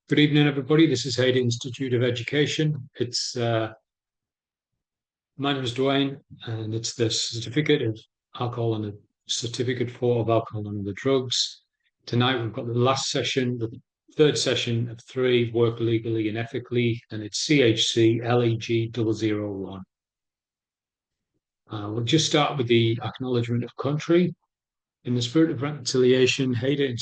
Good evening, everybody. This is Hayden Institute of Education. My name is Dwayne, and it's the certificate of alcohol and the certificate of alcohol and the drugs. Tonight we've got the last session, the third session of three, work legally and ethically, and it's CHCLEG001. We'll just start with the acknowledgement of country. In the spirit of reconciliation, Hayden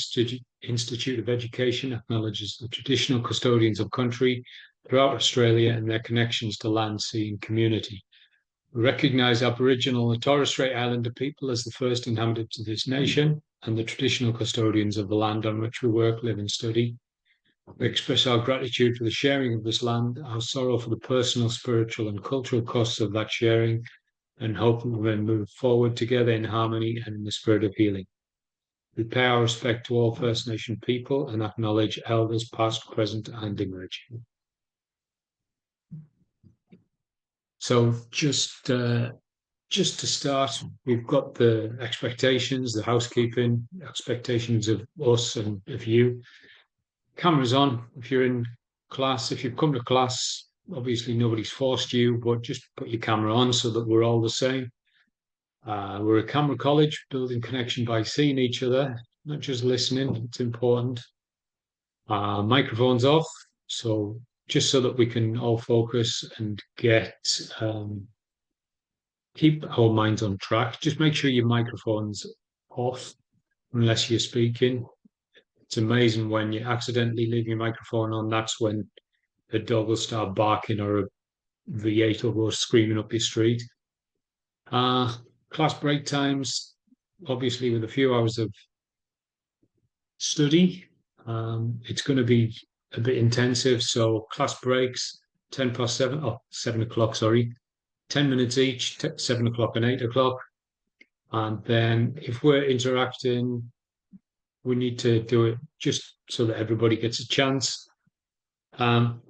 Institute of Education acknowledges the traditional custodians of country throughout Australia and their connections to land, sea, and community. We recognise Aboriginal and Torres Strait Islander people as the first inhabitants of this nation and the traditional custodians of the land on which we work, live, and study. We express our gratitude for the sharing of this land, our sorrow for the personal, spiritual, and cultural costs of that sharing, and hope we will move forward together in harmony and in the spirit of healing. We pay our respect to all First Nation people and acknowledge elders past, present, and emerging. So just to start, we've got the expectations, the housekeeping expectations of us and of you. Cameras on if you're in class. If you've come to class, obviously nobody's forced you, but just put your camera on so that we're all the same. We're a camera college, building connection by seeing each other, not just listening. It's important. Microphones off, so just so that we can all focus and keep our minds on track. Just make sure your microphone's off unless you're speaking. It's amazing when you accidentally leave your microphone on, that's when a dog will start barking or a V8 will go screaming up your street. Class break times, obviously with a few hours of study, it's going to be a bit intensive. So class breaks, 7 o'clock, 10 minutes each, 7 o'clock and 8 o'clock. And then if we're interacting, we need to do it just so that everybody gets a chance.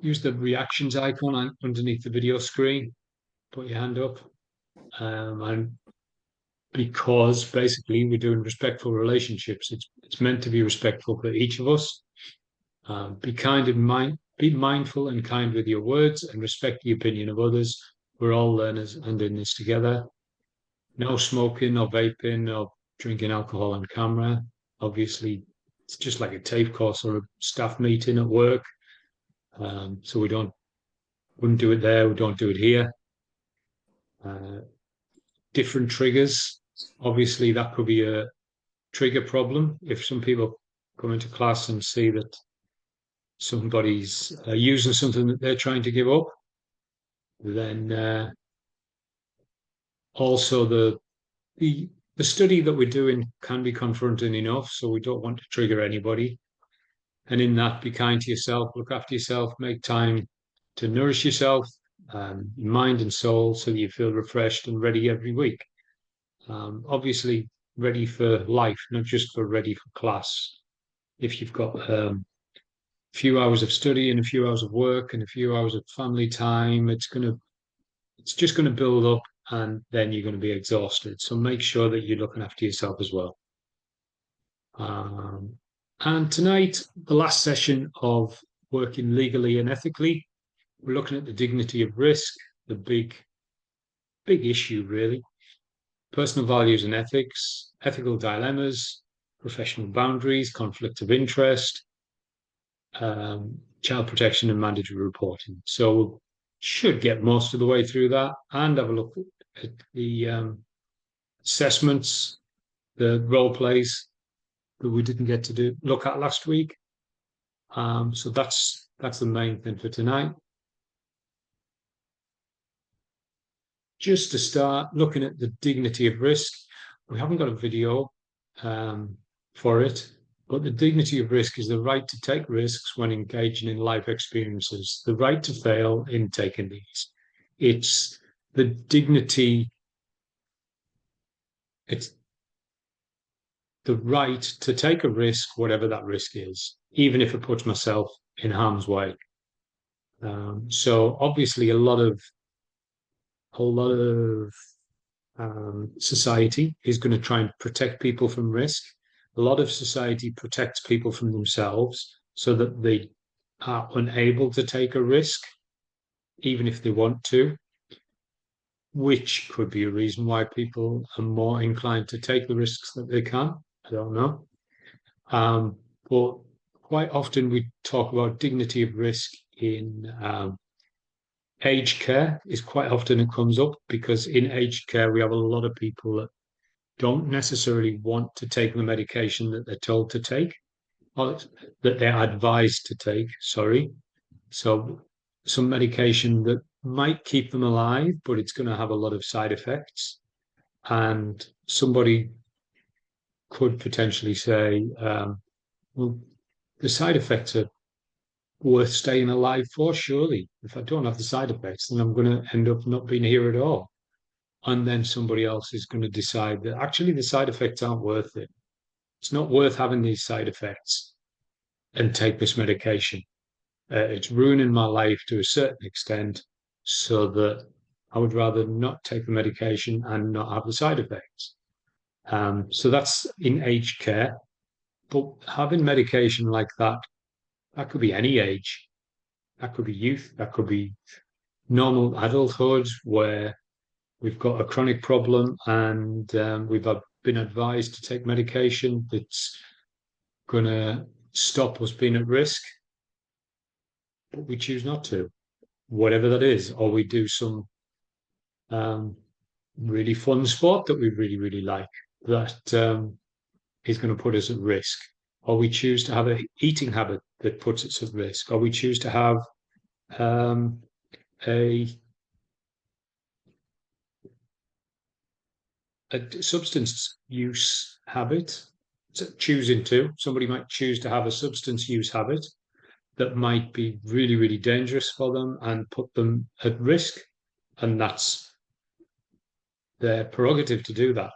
Use the reactions icon underneath the video screen, put your hand up. And because basically we're doing respectful relationships, it's meant to be respectful for each of us. Be mindful and kind with your words and respect the opinion of others. We're all learners and in this together. No smoking or vaping or drinking alcohol on camera. Obviously, it's just like a TAFE course or a staff meeting at work. So we wouldn't do it there. We don't do it here. Different triggers. Obviously, that could be a trigger problem. If some people come into class and see that somebody's using something that they're trying to give up, then also the study that we're doing can be confronting enough, so we don't want to trigger anybody. And in that, be kind to yourself, look after yourself, make time to nourish yourself, mind and soul, so that you feel refreshed and ready every week. Obviously, ready for life, not just ready for class. If you've got a few hours of study and a few hours of work and a few hours of family time, it's just going to build up, and then you're going to be exhausted. So make sure that you're looking after yourself as well. And tonight, the last session of working legally and ethically, we're looking at the dignity of risk, the big issue, really. Personal values and ethics, ethical dilemmas, professional boundaries, conflict of interest, child protection and mandatory reporting. So we should get most of the way through that and have a look at the assessments, the role plays that we didn't get to look at last week. So that's the main thing for tonight. Just to start looking at the dignity of risk, we haven't got a video for it, but the dignity of risk is the right to take risks when engaging in life experiences, the right to fail in taking these. It's the dignity, it's the right to take a risk, whatever that risk is, even if it puts myself in harm's way. So obviously a lot of society is going to try and protect people from risk. A lot of society protects people from themselves so that they are unable to take a risk, even if they want to, which could be a reason why people are more inclined to take the risks that they can. I don't know. But quite often we talk about dignity of risk in aged care is quite often it comes up because in aged care we have a lot of people that don't necessarily want to take the medication that they're told to take or that they're advised to take, sorry. So some medication that might keep them alive, but it's going to have a lot of side effects. And somebody could potentially say, well, the side effects are worth staying alive for, surely. If I don't have the side effects, then I'm going to end up not being here at all. And then somebody else is going to decide that actually the side effects aren't worth it. It's not worth having these side effects and take this medication. It's ruining my life to a certain extent, so that I would rather not take the medication and not have the side effects. So that's in aged care. But having medication like that, that could be any age. That could be youth. That could be normal adulthood where we've got a chronic problem and we've been advised to take medication that's going to stop us being at risk, but we choose not to, whatever that is, or we do some really fun sport that we really, really like that is going to put us at risk, or we choose to have an eating habit that puts us at risk, or we choose to have a substance use habit, choosing to. Somebody might choose to have a substance use habit that might be really, really dangerous for them and put them at risk. And that's their prerogative to do that.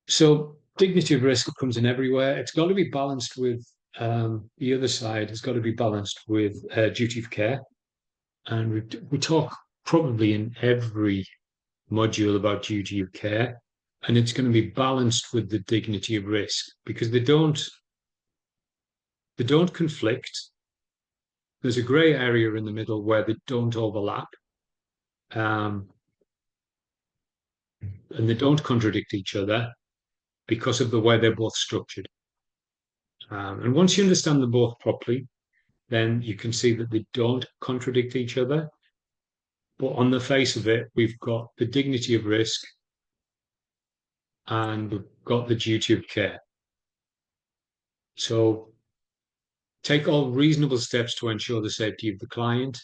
So dignity of risk comes in everywhere. It's got to be balanced with the other side. It's got to be balanced with duty of care. And we talk probably in every module about duty of care, and it's going to be balanced with the dignity of risk because they don't conflict. There's a grey area in the middle where they don't overlap, and they don't contradict each other because of the way they're both structured. And once you understand them both properly, then you can see that they don't contradict each other. But on the face of it, we've got the dignity of risk and we've got the duty of care. So take all reasonable steps to ensure the safety of the client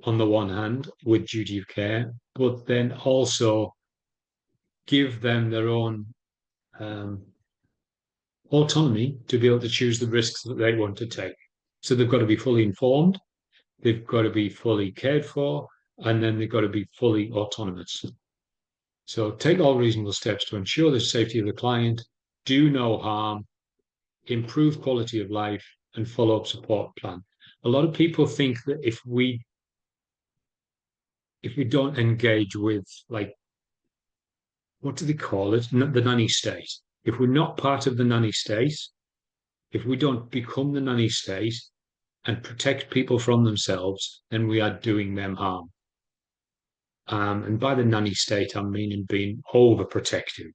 on the one hand with duty of care, but then also give them their own autonomy to be able to choose the risks that they want to take. So they've got to be fully informed, they've got to be fully cared for, and then they've got to be fully autonomous. So take all reasonable steps to ensure the safety of the client, do no harm, improve quality of life, and follow-up support plan. A lot of people think that if we don't engage with, like, what do they call it? The nanny state. If we're not part of the nanny state, if we don't become the nanny state and protect people from themselves, then we are doing them harm. And by the nanny state, I'm meaning being overprotective,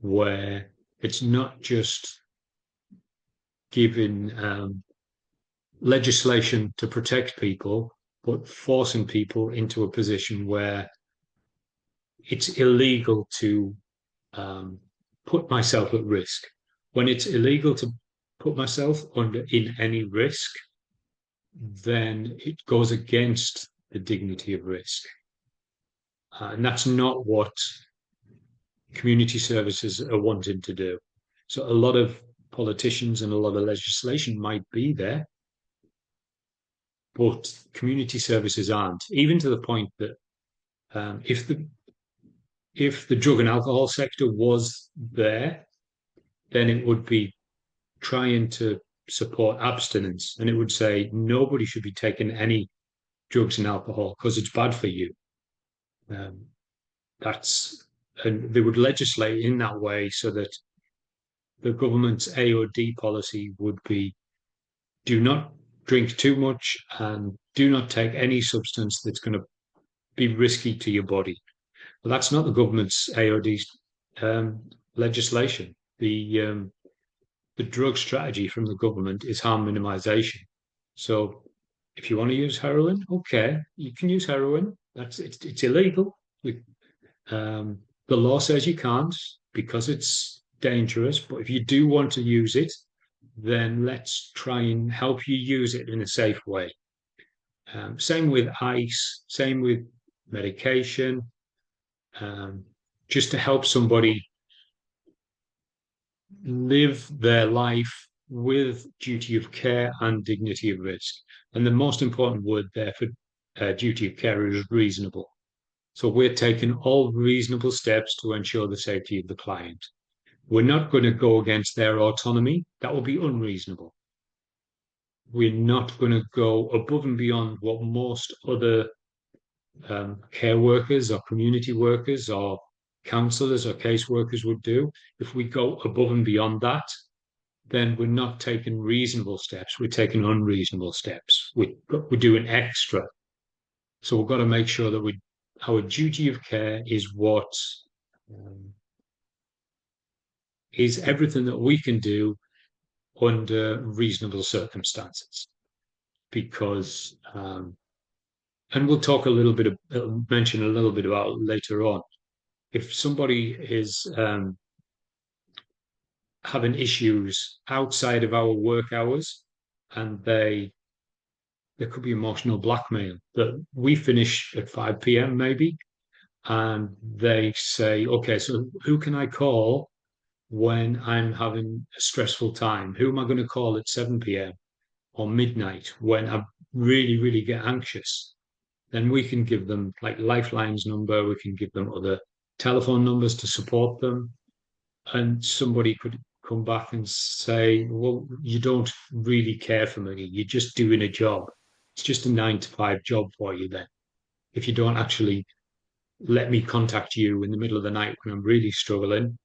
where it's not just giving legislation to protect people, but forcing people into a position where it's illegal to put myself at risk. When it's illegal to put myself in any risk, then it goes against the dignity of risk. And that's not what community services are wanting to do. So a lot of politicians and a lot of legislation might be there, but community services aren't, even to the point that if the drug and alcohol sector was there, then it would be trying to support abstinence, and it would say nobody should be taking any drugs and alcohol because it's bad for you. Um, and they would legislate in that way so that the government's AOD policy would be: do not drink too much and do not take any substance that's going to be risky to your body. But that's not the government's AOD legislation. The drug strategy from the government is harm minimization. So if you want to use heroin, okay, you can use heroin. It's illegal. The law says you can't because it's dangerous. But if you do want to use it, then let's try and help you use it in a safe way. Same with ice, same with medication, just to help somebody live their life with duty of care and dignity of risk. And the most important word there for duty of care is reasonable. So we're taking all reasonable steps to ensure the safety of the client. We're not going to go against their autonomy. That will be unreasonable. We're not going to go above and beyond what most other care workers or community workers or counsellors or caseworkers would do. If we go above and beyond that, then we're not taking reasonable steps. We're taking unreasonable steps. We're doing extra. So we've got to make sure that our duty of care is what is everything that we can do under reasonable circumstances. Because, and we'll talk mention a little bit about it later on. If somebody is having issues outside of our work hours, and there could be emotional blackmail, that we finish at 5 p.m. maybe, and they say, okay, so who can I call when I'm having a stressful time? Who am I going to call at 7 p.m. or midnight when I really, really get anxious? Then we can give them like Lifeline's number, we can give them other telephone numbers to support them. And somebody could come back and say, well, you don't really care for me. You're just doing a job. It's just a 9 to 5 job for you then. If you don't actually let me contact you in the middle of the night when I'm really struggling,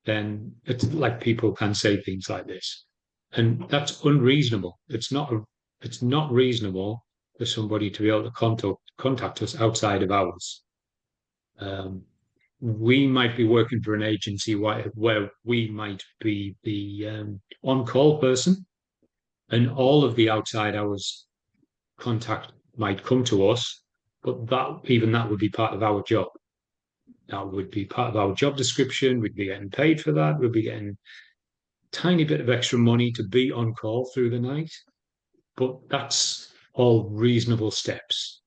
then it's like people can say things like this. And that's unreasonable. It's not reasonable for somebody to be able to contact us outside of hours. We might be working for an agency where we might be the on-call person, and all of the outside hours contact might come to us, but that would be part of our job. That would be part of our job description. We'd be getting paid for that. We'd be getting a tiny bit of extra money to be on call through the night, but that's all reasonable steps.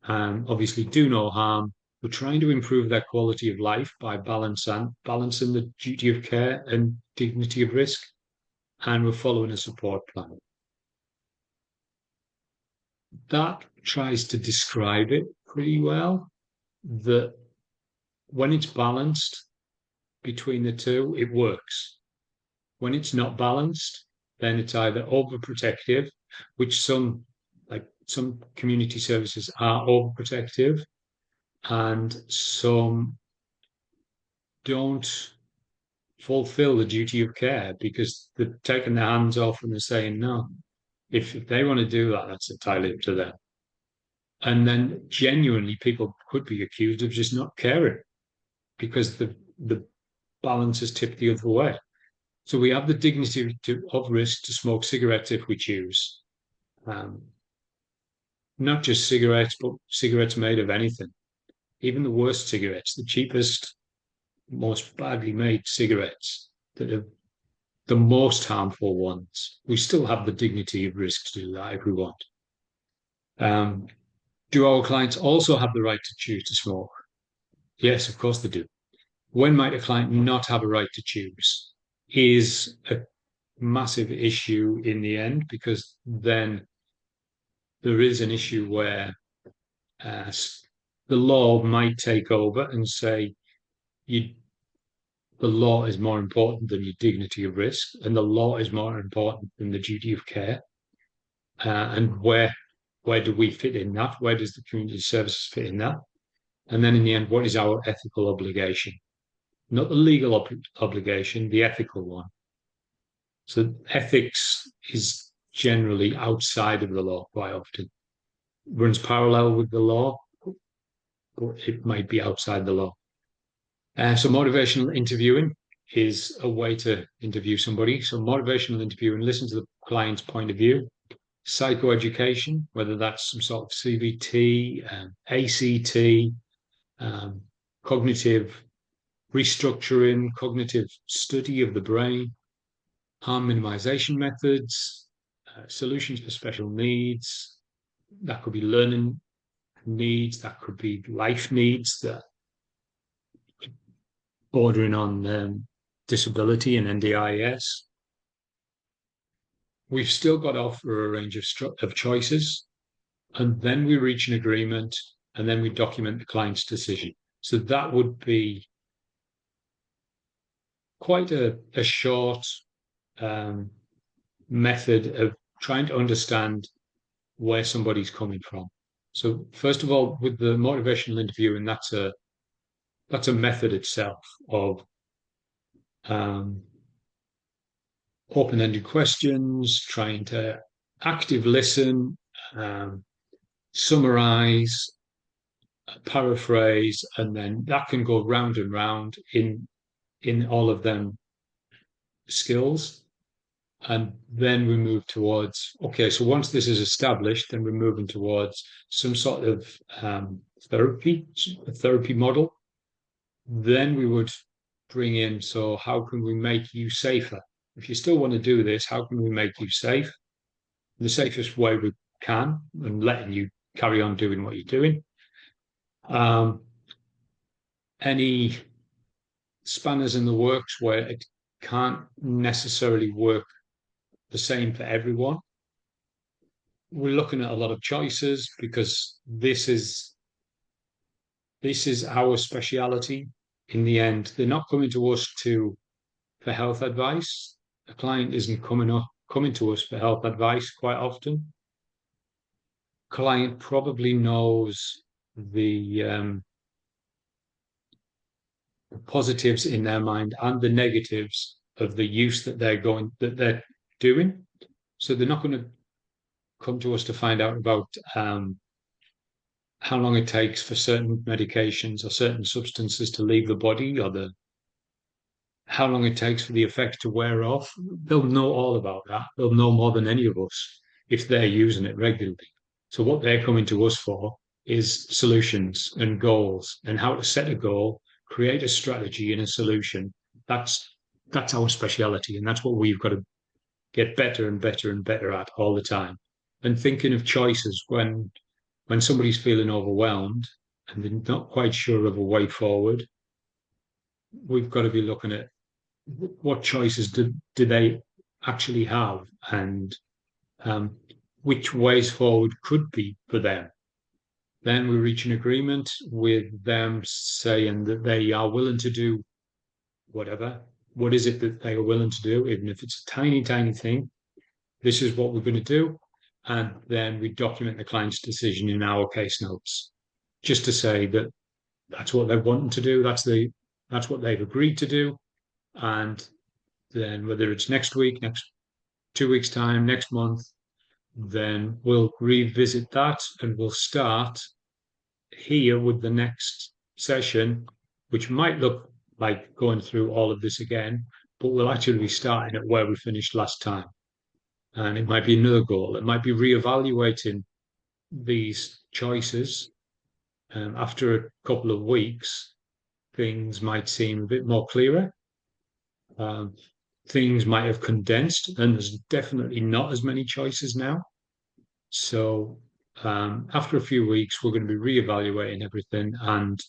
Obviously, do no harm. We're trying to improve their quality of life by balancing the duty of care and dignity of risk, and we're following a support plan. That tries to describe it pretty well, that when it's balanced between the two, it works. When it's not balanced, then it's either overprotective, which some community services are overprotective, and some don't fulfill the duty of care because they're taking their hands off and they're saying no. If they want to do that, that's entirely up to them. And then genuinely, people could be accused of just not caring because the balance is tipped the other way. So we have the dignity of risk to smoke cigarettes if we choose. Not just cigarettes, but cigarettes made of anything. Even the worst cigarettes, the cheapest, most badly made cigarettes that are the most harmful ones. We still have the dignity of risk to do that if we want. Do our clients also have the right to choose to smoke? Yes, of course they do. When might a client not have a right to choose is a massive issue in the end, because then there is an issue where the law might take over and say the law is more important than your dignity of risk, and the law is more important than the duty of care. And where do we fit in that? Where does the community services fit in that? And then in the end, what is our ethical obligation? Not the legal obligation, the ethical one. So ethics is generally outside of the law quite often. Runs parallel with the law, but it might be outside the law. So motivational interviewing is a way to interview somebody. So motivational interviewing, listen to the client's point of view. Psychoeducation, whether that's some sort of CBT, ACT, cognitive restructuring, cognitive study of the brain, harm minimization methods, solutions for special needs. That could be learning needs, that could be life needs that bordering on disability and NDIS. We've still got to offer a range of choices, and then we reach an agreement, and then we document the client's decision. So that would be quite a short method of trying to understand where somebody's coming from. So first of all, with the motivational interviewing, that's a method itself of open-ended questions, trying to active listen, summarize, paraphrase, and then that can go round and round in all of them skills. And then we move towards, okay, so once this is established, then we're moving towards some sort of therapy model. Then we would bring in, so how can we make you safer? If you still want to do this, how can we make you safe? The safest way we can, and letting you carry on doing what you're doing. Any spanners in the works where it can't necessarily work the same for everyone. We're looking at a lot of choices because this is our speciality. In the end, they're not coming to us for health advice. A client isn't coming to us for health advice quite often. Client probably knows the positives in their mind and the negatives of the use that they're doing. So they're not going to come to us to find out about how long it takes for certain medications or certain substances to leave the body, or how long it takes for the effect to wear off. They'll know all about that. They'll know more than any of us if they're using it regularly. So what they're coming to us for is solutions and goals, and how to set a goal, create a strategy and a solution. That's our speciality, and that's what we've got to get better and better and better at all the time. And thinking of choices when somebody's feeling overwhelmed and they're not quite sure of a way forward, we've got to be looking at what choices do they actually have, and which ways forward could be for them. Then we reach an agreement with them saying that they are willing to do whatever. What is it that they are willing to do, even if it's a tiny, tiny thing? This is what we're going to do. And then we document the client's decision in our case notes, just to say that that's what they're wanting to do. That's what they've agreed to do. And then whether it's next week, next 2 weeks' time, next month, then we'll revisit that and we'll start here with the next session, which might look like going through all of this again, but we'll actually be starting at where we finished last time. And it might be another goal. It might be reevaluating these choices. After a couple of weeks, things might seem a bit more clearer. Things might have condensed, and there's definitely not as many choices now. So after a few weeks, we're going to be reevaluating everything and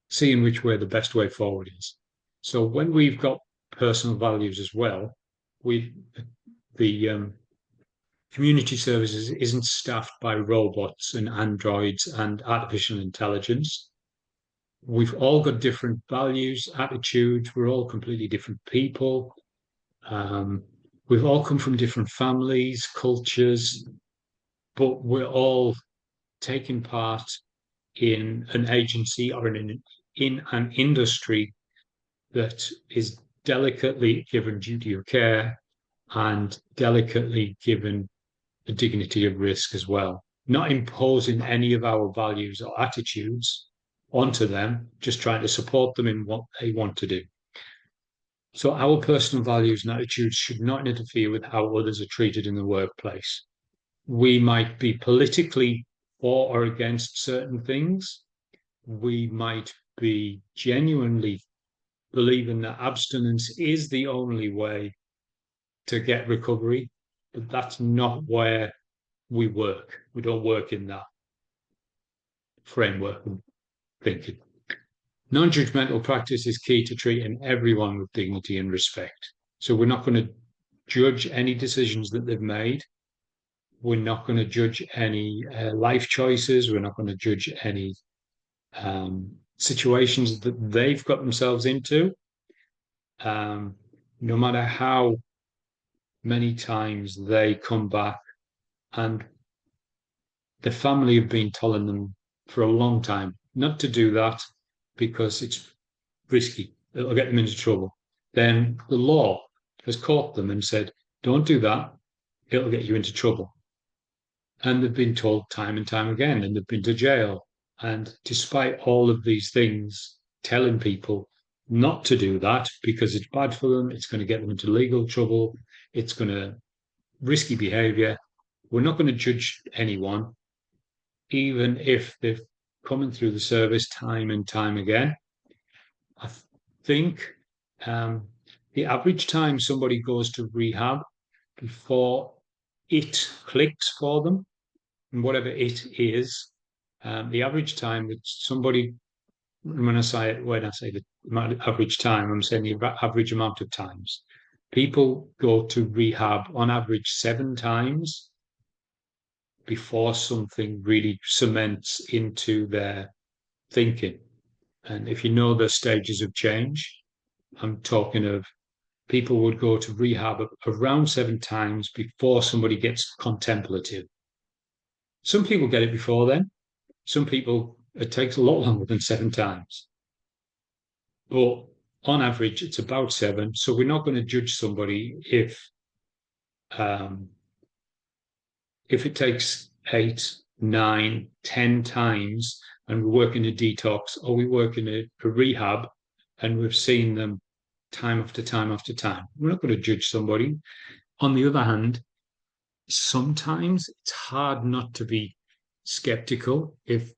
seeing which way the best way forward is. So when we've got personal values as well, the community services isn't staffed by robots and androids and artificial intelligence. We've all got different values, attitudes. We're all completely different people. We've all come from different families, cultures, but we're all taking part in an agency or in an industry that is delicately given duty of care and delicately given the dignity of risk as well. Not imposing any of our values or attitudes onto them, just trying to support them in what they want to do. So our personal values and attitudes should not interfere with how others are treated in the workplace. We might be politically for or against certain things. We might be genuinely believing that abstinence is the only way to get recovery, but that's not where we work. We don't work in that framework of thinking. Non-judgmental practice is key to treating everyone with dignity and respect. So we're not going to judge any decisions that they've made. We're not going to judge any life choices. We're not going to judge any situations that they've got themselves into. No matter how many times they come back, and the family have been telling them for a long time not to do that because it's risky, it'll get them into trouble. Then the law has caught them and said, don't do that, it'll get you into trouble. And they've been told time and time again, and they've been to jail. And despite all of these things, telling people not to do that because it's bad for them, it's going to get them into legal trouble, it's going to risky behavior. We're not going to judge anyone, even if they've come through the service time and time again. I think the average time somebody goes to rehab before it clicks for them, and whatever it is, the average time that somebody, when I say the average time, I'm saying the average amount of times. People go to rehab on average 7 times before something really cements into their thinking. And if you know the stages of change, I'm talking of people would go to rehab around 7 times before somebody gets contemplative. Some people get it before then. Some people, it takes a lot longer than 7 times. But on average, it's about 7. So we're not going to judge somebody if it takes 8, 9, 10 times and we work in a detox, or we work in a rehab and we've seen them time after time after time. We're not going to judge somebody. On the other hand, sometimes it's hard not to be skeptical if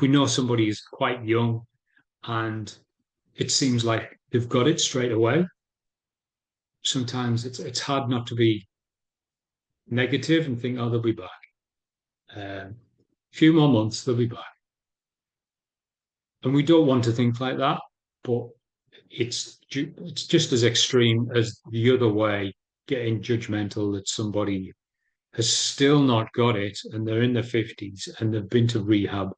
we know somebody is quite young and it seems like they've got it straight away. Sometimes it's hard not to be negative and think, oh, they'll be back. A few more months, they'll be back. And we don't want to think like that, but it's just as extreme as the other way, getting judgmental that somebody has still not got it and they're in their 50s and they've been to rehab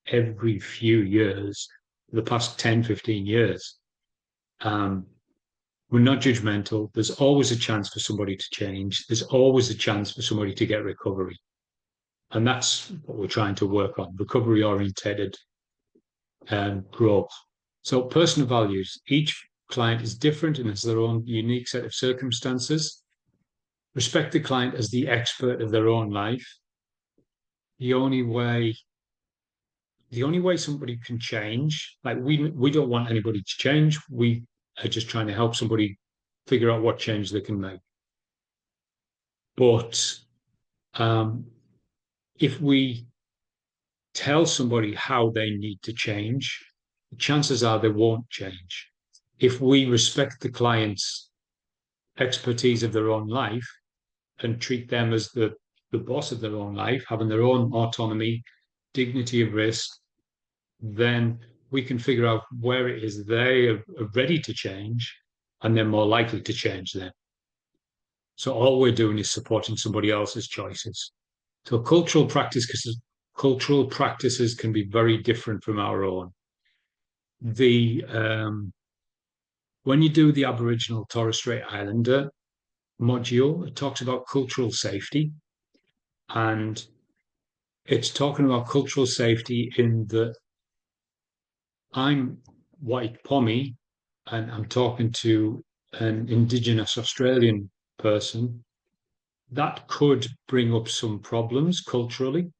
every few years, the past 10, 15 years. We're not judgmental. There's always a chance for somebody to change. There's always a chance for somebody to get recovery. And that's what we're trying to work on, recovery-oriented growth. So personal values. Each client is different and has their own unique set of circumstances. Respect the client as the expert of their own life. The only way somebody can change, like we don't want anybody to change. We are just trying to help somebody figure out what change they can make. But if we tell somebody how they need to change, the chances are they won't change. If we respect the client's expertise of their own life and treat them as the boss of their own life, having their own autonomy, dignity of risk, then we can figure out where it is they are ready to change, and they're more likely to change then. So all we're doing is supporting somebody else's choices. So cultural practices can be very different from our own. When you do the Aboriginal Torres Strait Islander module, it talks about cultural safety, and It's talking about cultural safety in that I'm white Pommy and I'm talking to an Indigenous Australian person. That could bring up some problems culturally.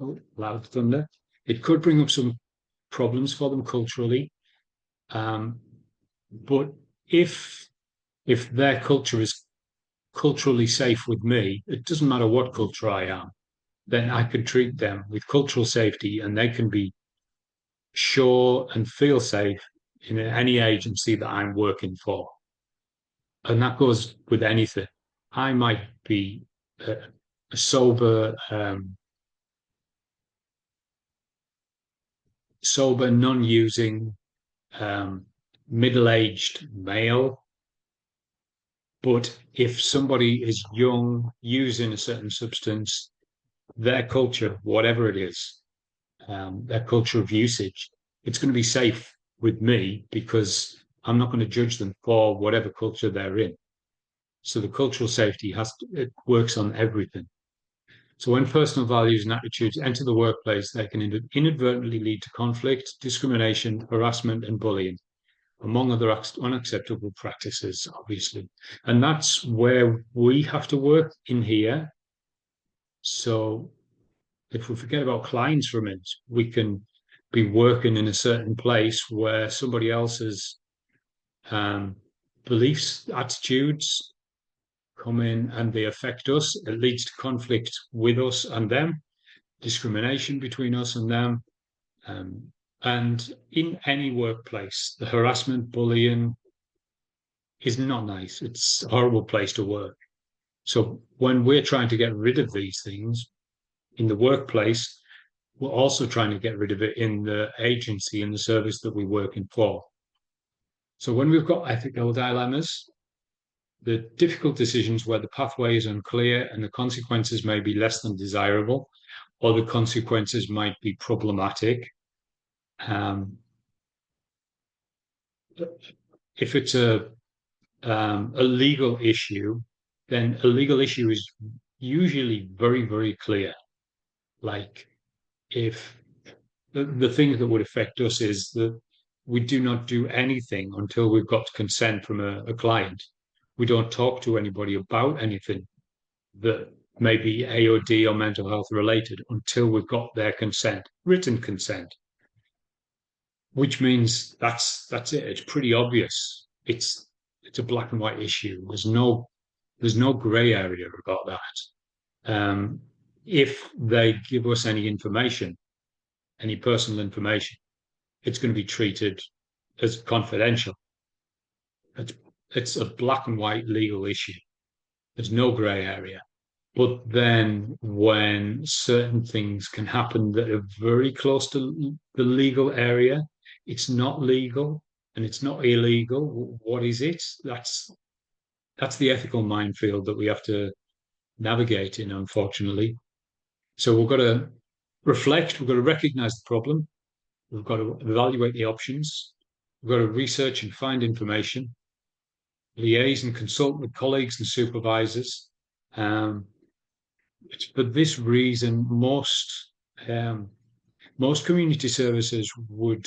Oh, loud thunder. It could bring up some problems for them culturally. Um, but if their culture is culturally safe with me, it doesn't matter what culture I am, then I can treat them with cultural safety and they can be sure and feel safe in any agency that I'm working for. And that goes with anything. I might be a sober, non-using, um, middle-aged male. But if somebody is young, using a certain substance, their culture, whatever it is, their culture of usage, it's going to be safe with me because I'm not going to judge them for whatever culture they're in. So the cultural safety it works on everything. So when personal values and attitudes enter the workplace, they can inadvertently lead to conflict, discrimination, harassment, and bullying, among other unacceptable practices, obviously. And that's where we have to work in here. So if we forget about clients for a minute, we can be working in a certain place where somebody else's um, beliefs, attitudes come in and they affect us. It leads to conflict with us and them, discrimination between us and them. And in any workplace, the harassment, bullying is not nice. It's a horrible place to work. So when we're trying to get rid of these things in the workplace, we're also trying to get rid of it in the agency and the service that we're working for. So when we've got ethical dilemmas, the difficult decisions where the pathway is unclear and the consequences may be less than desirable, or the consequences might be problematic. If it's a legal issue, then a legal issue is usually very, very clear. Like if the thing that would affect us is that we do not do anything until we've got consent from a client. We don't talk to anybody about anything that may be AOD or mental health related until we've got their consent, written consent, which means that's it. It's pretty obvious. It's a black and white issue. There's no grey area about that. If they give us any information, any personal information, it's going to be treated as confidential. It's a black and white legal issue. There's no grey area. But then when certain things can happen that are very close to the legal area, it's not legal and it's not illegal. What is it? That's the ethical minefield that we have to navigate in, unfortunately. So we've got to reflect, we've got to recognize the problem, we've got to evaluate the options, we've got to research and find information, liaise and consult with colleagues and supervisors. For this reason, most community services would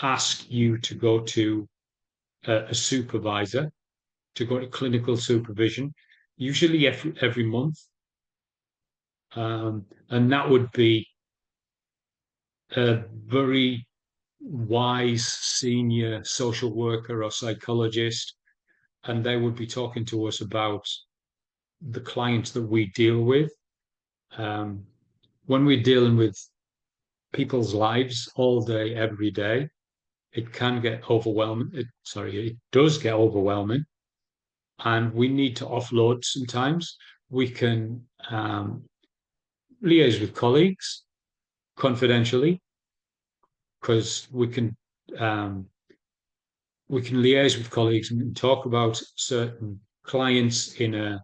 ask you to go to a supervisor, to go to clinical supervision, usually every month. And that would be a very wise senior social worker or psychologist, and they would be talking to us about the clients that we deal with. When we're dealing with people's lives all day, every day, it can get overwhelming. It does get overwhelming, and we need to offload sometimes. We can liaise with colleagues confidentially because we can liaise with colleagues and talk about certain clients in a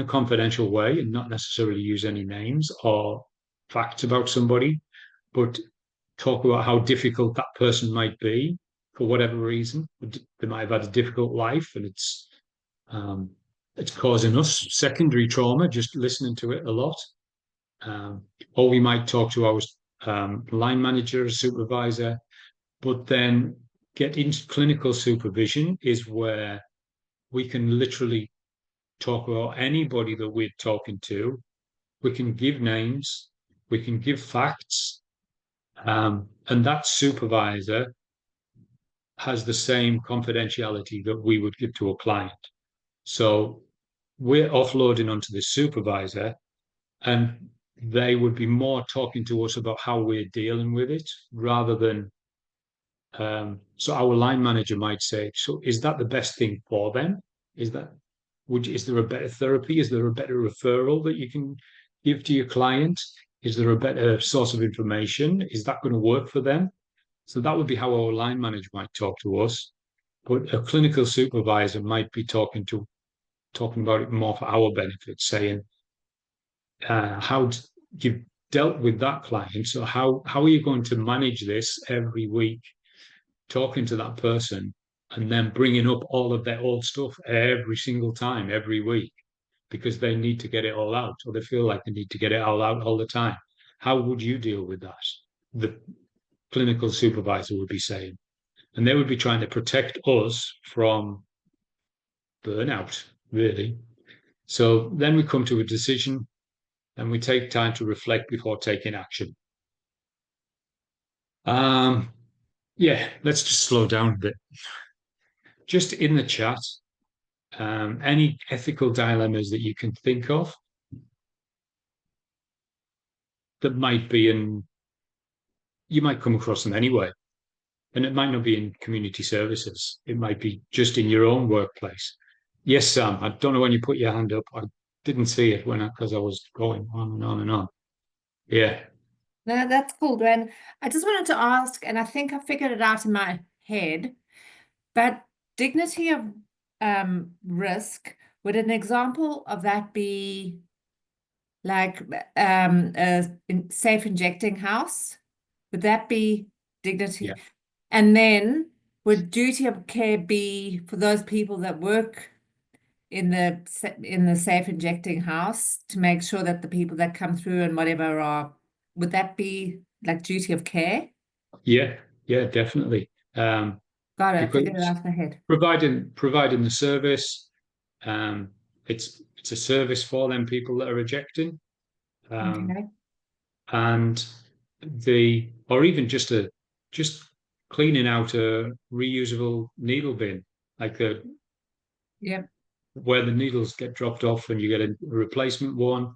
confidential way and not necessarily use any names or facts about somebody, but talk about how difficult that person might be for whatever reason. They might have had a difficult life, and it's causing us secondary trauma just listening to it a lot. Or we might talk to our line manager, supervisor, but then get into clinical supervision is where we can literally talk about anybody that we're talking to. We can give names, we can give facts, and that supervisor has the same confidentiality that we would give to a client. So we're offloading onto the supervisor, and they would be more talking to us about how we're dealing with it rather than. So our line manager might say, "So is that the best thing for them? Is that is there a better therapy? Is there a better referral that you can give to your client? Is there a better source of information? Is that going to work for them?" So that would be how our line manager might talk to us. But a clinical supervisor might be talking about it more for our benefit, saying, how you've dealt with that client. So how are you going to manage this every week, talking to that person and then bringing up all of their old stuff every single time, every week, because they need to get it all out or they feel like they need to get it all out all the time. How would you deal with that? The clinical supervisor would be saying, and they would be trying to protect us from burnout, really. So then we come to a decision and we take time to reflect before taking action. Yeah, let's just slow down a bit. Just in the chat, any ethical dilemmas that you can think of that might be in, you might come across them anyway. And it might not be in community services. It might be just in your own workplace. Yes, Sam, I don't know when you put your hand up. I didn't see it because I was going on and on and on. Yeah. No, that's cool, Gwen. I just wanted to ask, and I think I figured it out in my head, but dignity of risk, would an example of that be like a safe injecting house? Would that be Yeah. dignity? And then would duty of care be for those people that work in the safe injecting house to make sure that the people that come through and whatever are, would that be like duty of care? Yeah. Yeah, definitely. Got it, figured it Because out in my head. providing the service, it's a service for them people that are ejecting. Um, Okay. and or even just cleaning out a reusable needle bin, like Yep. where the needles get dropped off and you get a replacement one.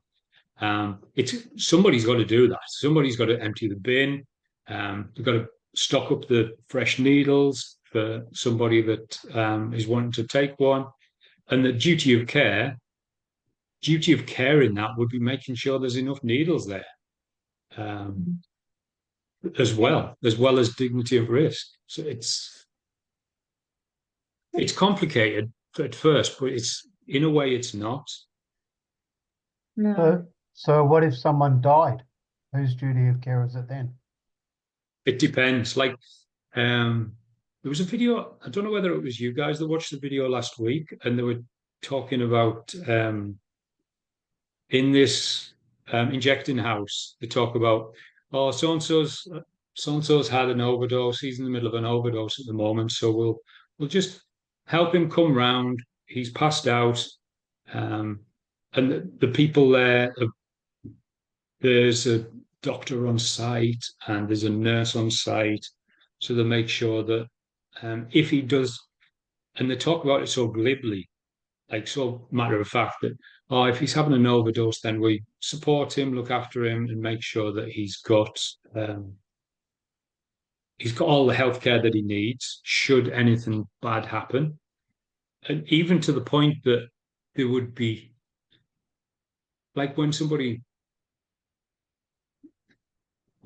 It's somebody's got to do that. Somebody's got to empty the bin. You've got to stock up the fresh needles for somebody that is wanting to take one. And the duty of care in that would be making sure there's enough needles there, um, Yeah. as well as dignity of risk. So it's complicated at first, but it's in a way it's not. No. So what if someone died? Whose duty of care is it then? It depends. Like there was a video. I don't know whether it was you guys that watched the video last week, and they were talking about in this injecting house. They talk about, oh, so and so's had an overdose. He's in the middle of an overdose at the moment, so we'll just help him come round. He's passed out, and the people there. There's a doctor on site and there's a nurse on site, so they make sure that if he does, and they talk about it so glibly, like so matter of fact that, oh, if he's having an overdose, then we support him, look after him, and make sure that he's got all the healthcare that he needs should anything bad happen, and even to the point that there would be like when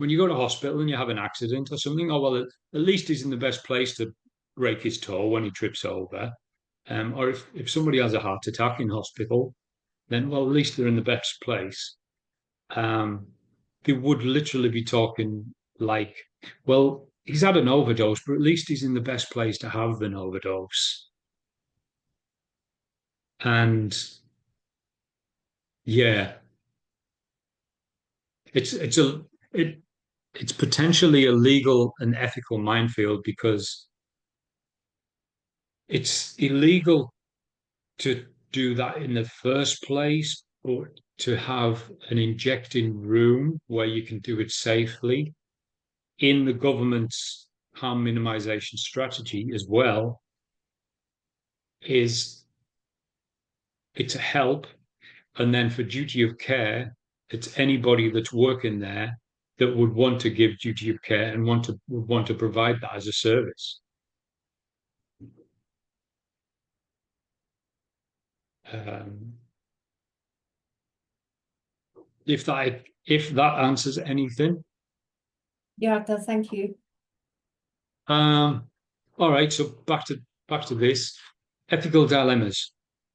you go to hospital and you have an accident or something, oh well, at least he's in the best place to break his toe when he trips over. Or if somebody has a heart attack in hospital, then well, at least they're in the best place. They would literally be talking like, well, he's had an overdose, but at least he's in the best place to have an overdose. And yeah, it's potentially a legal and ethical minefield because it's illegal to do that in the first place, or to have an injecting room where you can do it safely in the government's harm minimization strategy as well. It's a help. And then for duty of care, it's anybody that's working there that would want to give duty of care and would want to provide that as a service. If that answers anything. Yeah, it does. Thank you. All right, so back to this. Ethical dilemmas.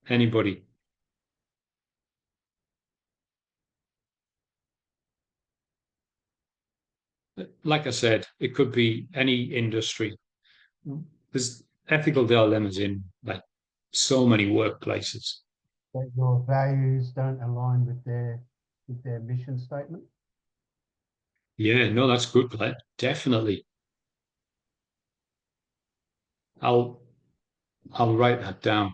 Anybody? Like I said, it could be any industry. There's ethical dilemmas in like so many workplaces. That your values don't align with their mission statement. Yeah, no, that's good, Claire. Definitely. I'll write that down.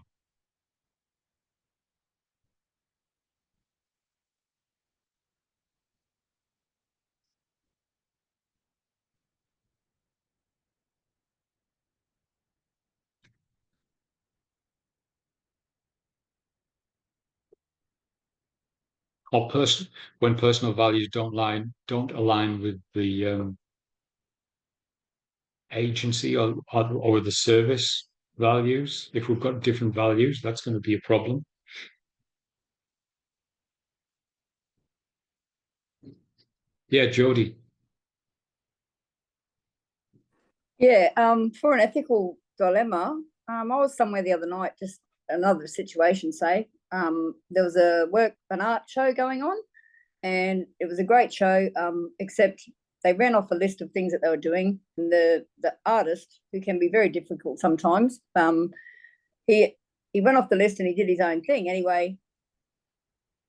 Or when personal values don't align with the agency or the service values. If we've got different values, that's going to be a problem. Yeah, Jody. Yeah, for an ethical dilemma, I was somewhere the other night, just another situation, say. There was an art show going on, and it was a great show, except they ran off a list of things that they were doing. And the artist, who can be very difficult sometimes, he went off the list and he did his own thing. Anyway,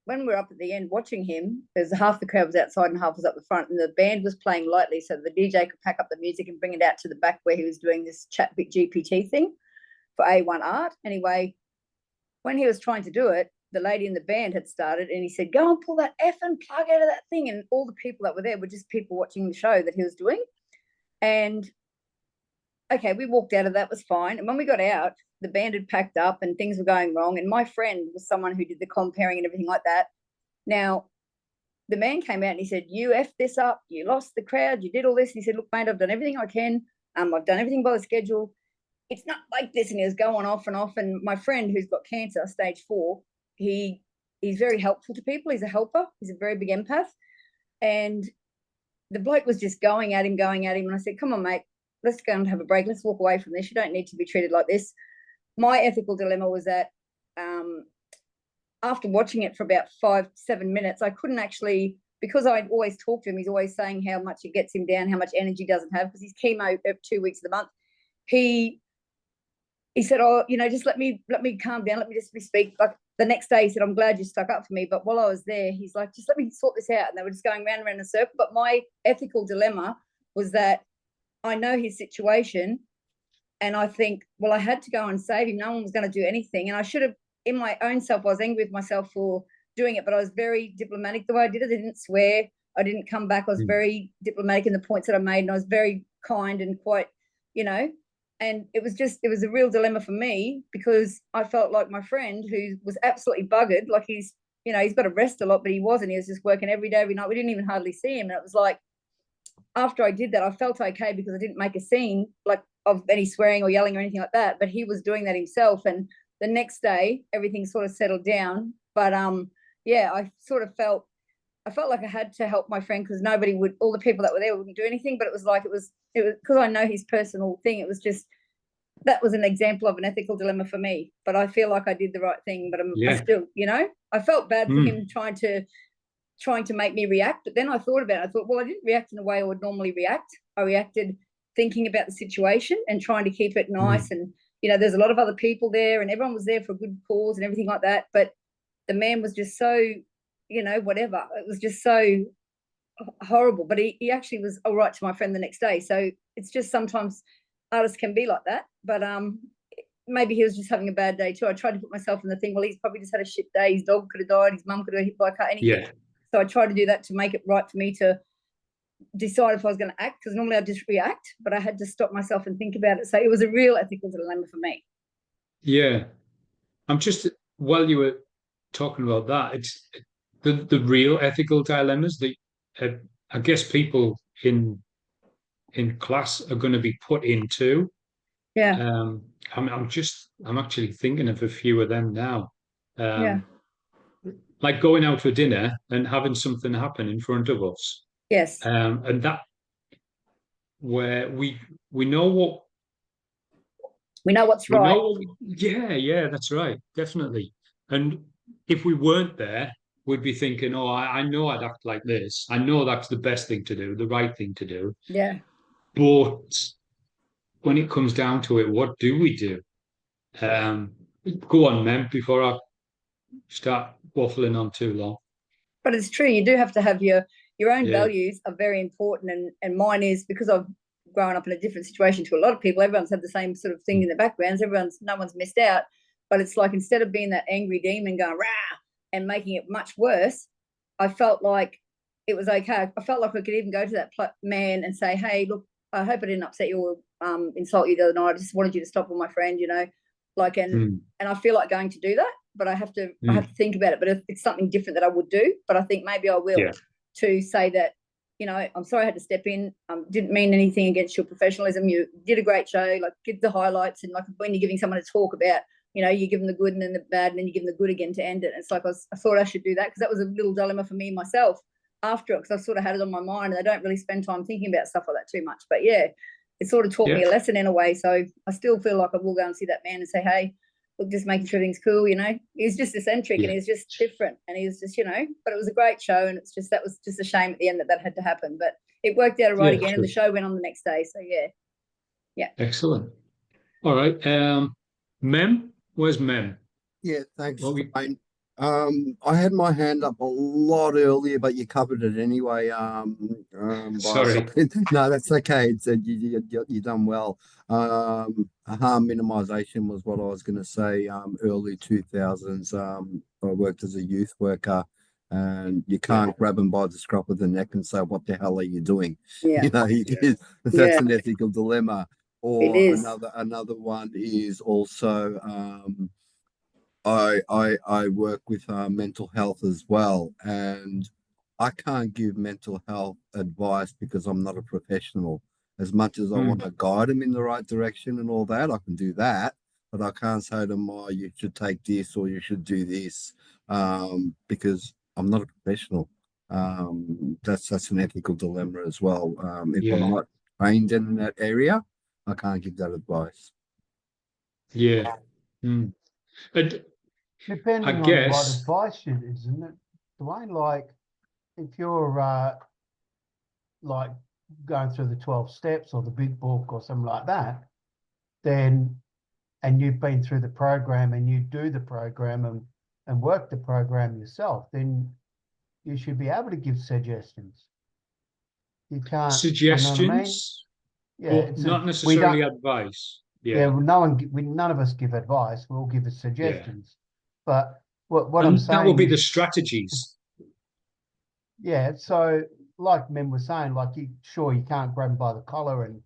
when we were up at the end watching him, there's half the crowd was outside and half was up the front, and the band was playing lightly so the DJ could pack up the music and bring it out to the back where he was doing this chat GPT thing for A1 art. Anyway, when he was trying to do it, the lady in the band had started and he said, go and pull that effing plug out of that thing. And all the people that were there were just people watching the show that he was doing. And okay, we walked out of that, was fine. And when we got out, the band had packed up and things were going wrong. And my friend was someone who did the comparing and everything like that. Now, the man came out and he said, you effed this up, you lost the crowd, you did all this. And he said, look, mate, I've done everything I can. I've done everything by the schedule. It's not like this. And he was going off and off. And my friend, who's got cancer, stage 4, he's very helpful to people. He's a helper. He's a very big empath. And the bloke was just going at him. And I said, come on, mate, let's go and have a break. Let's walk away from this. You don't need to be treated like this. My ethical dilemma was that after watching it for about 5-7 minutes, I couldn't actually, because I'd always talk to him, he's always saying how much it gets him down, how much energy he doesn't have, because he's chemo 2 weeks of the month. He said, oh, just let me calm down, let me just speak. Like the next day he said, I'm glad you stuck up for me. But while I was there, he's like, just let me sort this out. And they were just going round and round in a circle. But my ethical dilemma was that I know his situation, and I think, well, I had to go and save him. No one was going to do anything. And I should have, in my own self, I was angry with myself for doing it, but I was very diplomatic the way I did it. I didn't swear. I didn't come back. I was very diplomatic in the points that I made, and I was very kind and quite, and it was a real dilemma for me, because I felt like my friend, who was absolutely buggered, like he's got to rest a lot, but he wasn't. He was just working every day, every night. We didn't even hardly see him. And it was like, after I did that, I felt okay because I didn't make a scene like of any swearing or yelling or anything like that, but he was doing that himself. And the next day, everything sort of settled down. But yeah, I felt like I had to help my friend, because all the people that were there wouldn't do anything. But it was because I know his personal thing. It was just, that was an example of an ethical dilemma for me. But I feel like I did the right thing. But I still, I felt bad for him trying to make me react. But then I thought about it. I thought, well, I didn't react in the way I would normally react. I reacted thinking about the situation and trying to keep it nice and there's a lot of other people there and everyone was there for a good cause and everything like that. But the man was just so, whatever. It was just so horrible. But he actually was all right to my friend the next day. So it's just sometimes artists can be like that. But maybe he was just having a bad day too. I tried to put myself in the thing, well, he's probably just had a shit day. His dog could have died. His mum could have hit by a car, anything. Yeah. So I tried to do that to make it right for me to decide if I was going to act, because normally I just react, but I had to stop myself and think about it. So it was a real ethical dilemma for me. Yeah. I'm just, while you were talking about that, it's the real ethical dilemmas that I guess people in class are going to be put into. Yeah. I'm actually thinking of a few of them now. Yeah. Like going out for dinner and having something happen in front of us. Yes. And that, where we know what's we right. know yeah, that's right, definitely. And if we weren't there, we'd be thinking, oh, I know I'd act like this. I know that's the best thing to do, the right thing to do. Yeah. But when it comes down to it, what do we do? Go on, Mem, before I start waffling on too long. But it's true. You do have to have your own Yeah. values are very important. And mine is, because I've grown up in a different situation to a lot of people. Everyone's had the same sort of thing in their backgrounds. No one's missed out. But it's like, instead of being that angry demon going rah and making it much worse, I felt like it was okay. I felt like I could even go to that man and say, hey, look, I hope I didn't upset you or insult you the other night. I just wanted you to stop with my friend, and I feel like going to do that, but I have to think about it. But it's something different that I would do, but I think maybe I will, to say that, I'm sorry I had to step in. Didn't mean anything against your professionalism. You did a great show, like give the highlights, and like when you're giving someone a talk about, you give them the good and then the bad, and then you give them the good again to end it. And it's like, I thought I should do that, because that was a little dilemma for me myself after it, because I sort of had it on my mind, and I don't really spend time thinking about stuff like that too much. But yeah, it sort of taught me a lesson in a way. So I still feel like I will go and see that man and say, hey, look, just making sure everything's cool, He was just eccentric and he was just different, and he was just, but it was a great show, and that was just a shame at the end that had to happen. But it worked out all right again, and the show went on the next day. So yeah. Excellent. All right. Mem, where's Mem? Yeah, thanks, Dwayne. I had my hand up a lot earlier, but you covered it anyway. Sorry. No, that's okay. It's you done well. Harm minimization was what I was going to say. Early 2000s. I worked as a youth worker, and you can't grab them by the scruff of the neck and say, "What the hell are you doing?" Yeah. That's an ethical dilemma. Or it is. another one is also. I work with mental health as well, and I can't give mental health advice because I'm not a professional. As much as I want to guide them in the right direction and all that, I can do that, but I can't say to them, "Oh, you should take this or you should do this," because I'm not a professional. That's an ethical dilemma as well. If I'm not trained in that area, I can't give that advice. Yeah. And depending on what advice it is, isn't it, Dwayne? Like, if you're like going through the 12 steps or the big book or something like that, then, and you've been through the program and you do the program and work the program yourself, then you should be able to give suggestions. You can't. Suggestions? You know what I mean? But not necessarily advice. Yeah, well, none of us give advice. We'll give us suggestions. But what I'm saying, that will be the strategies. Yeah, so like Mem was saying, like, you can't grab them by the collar and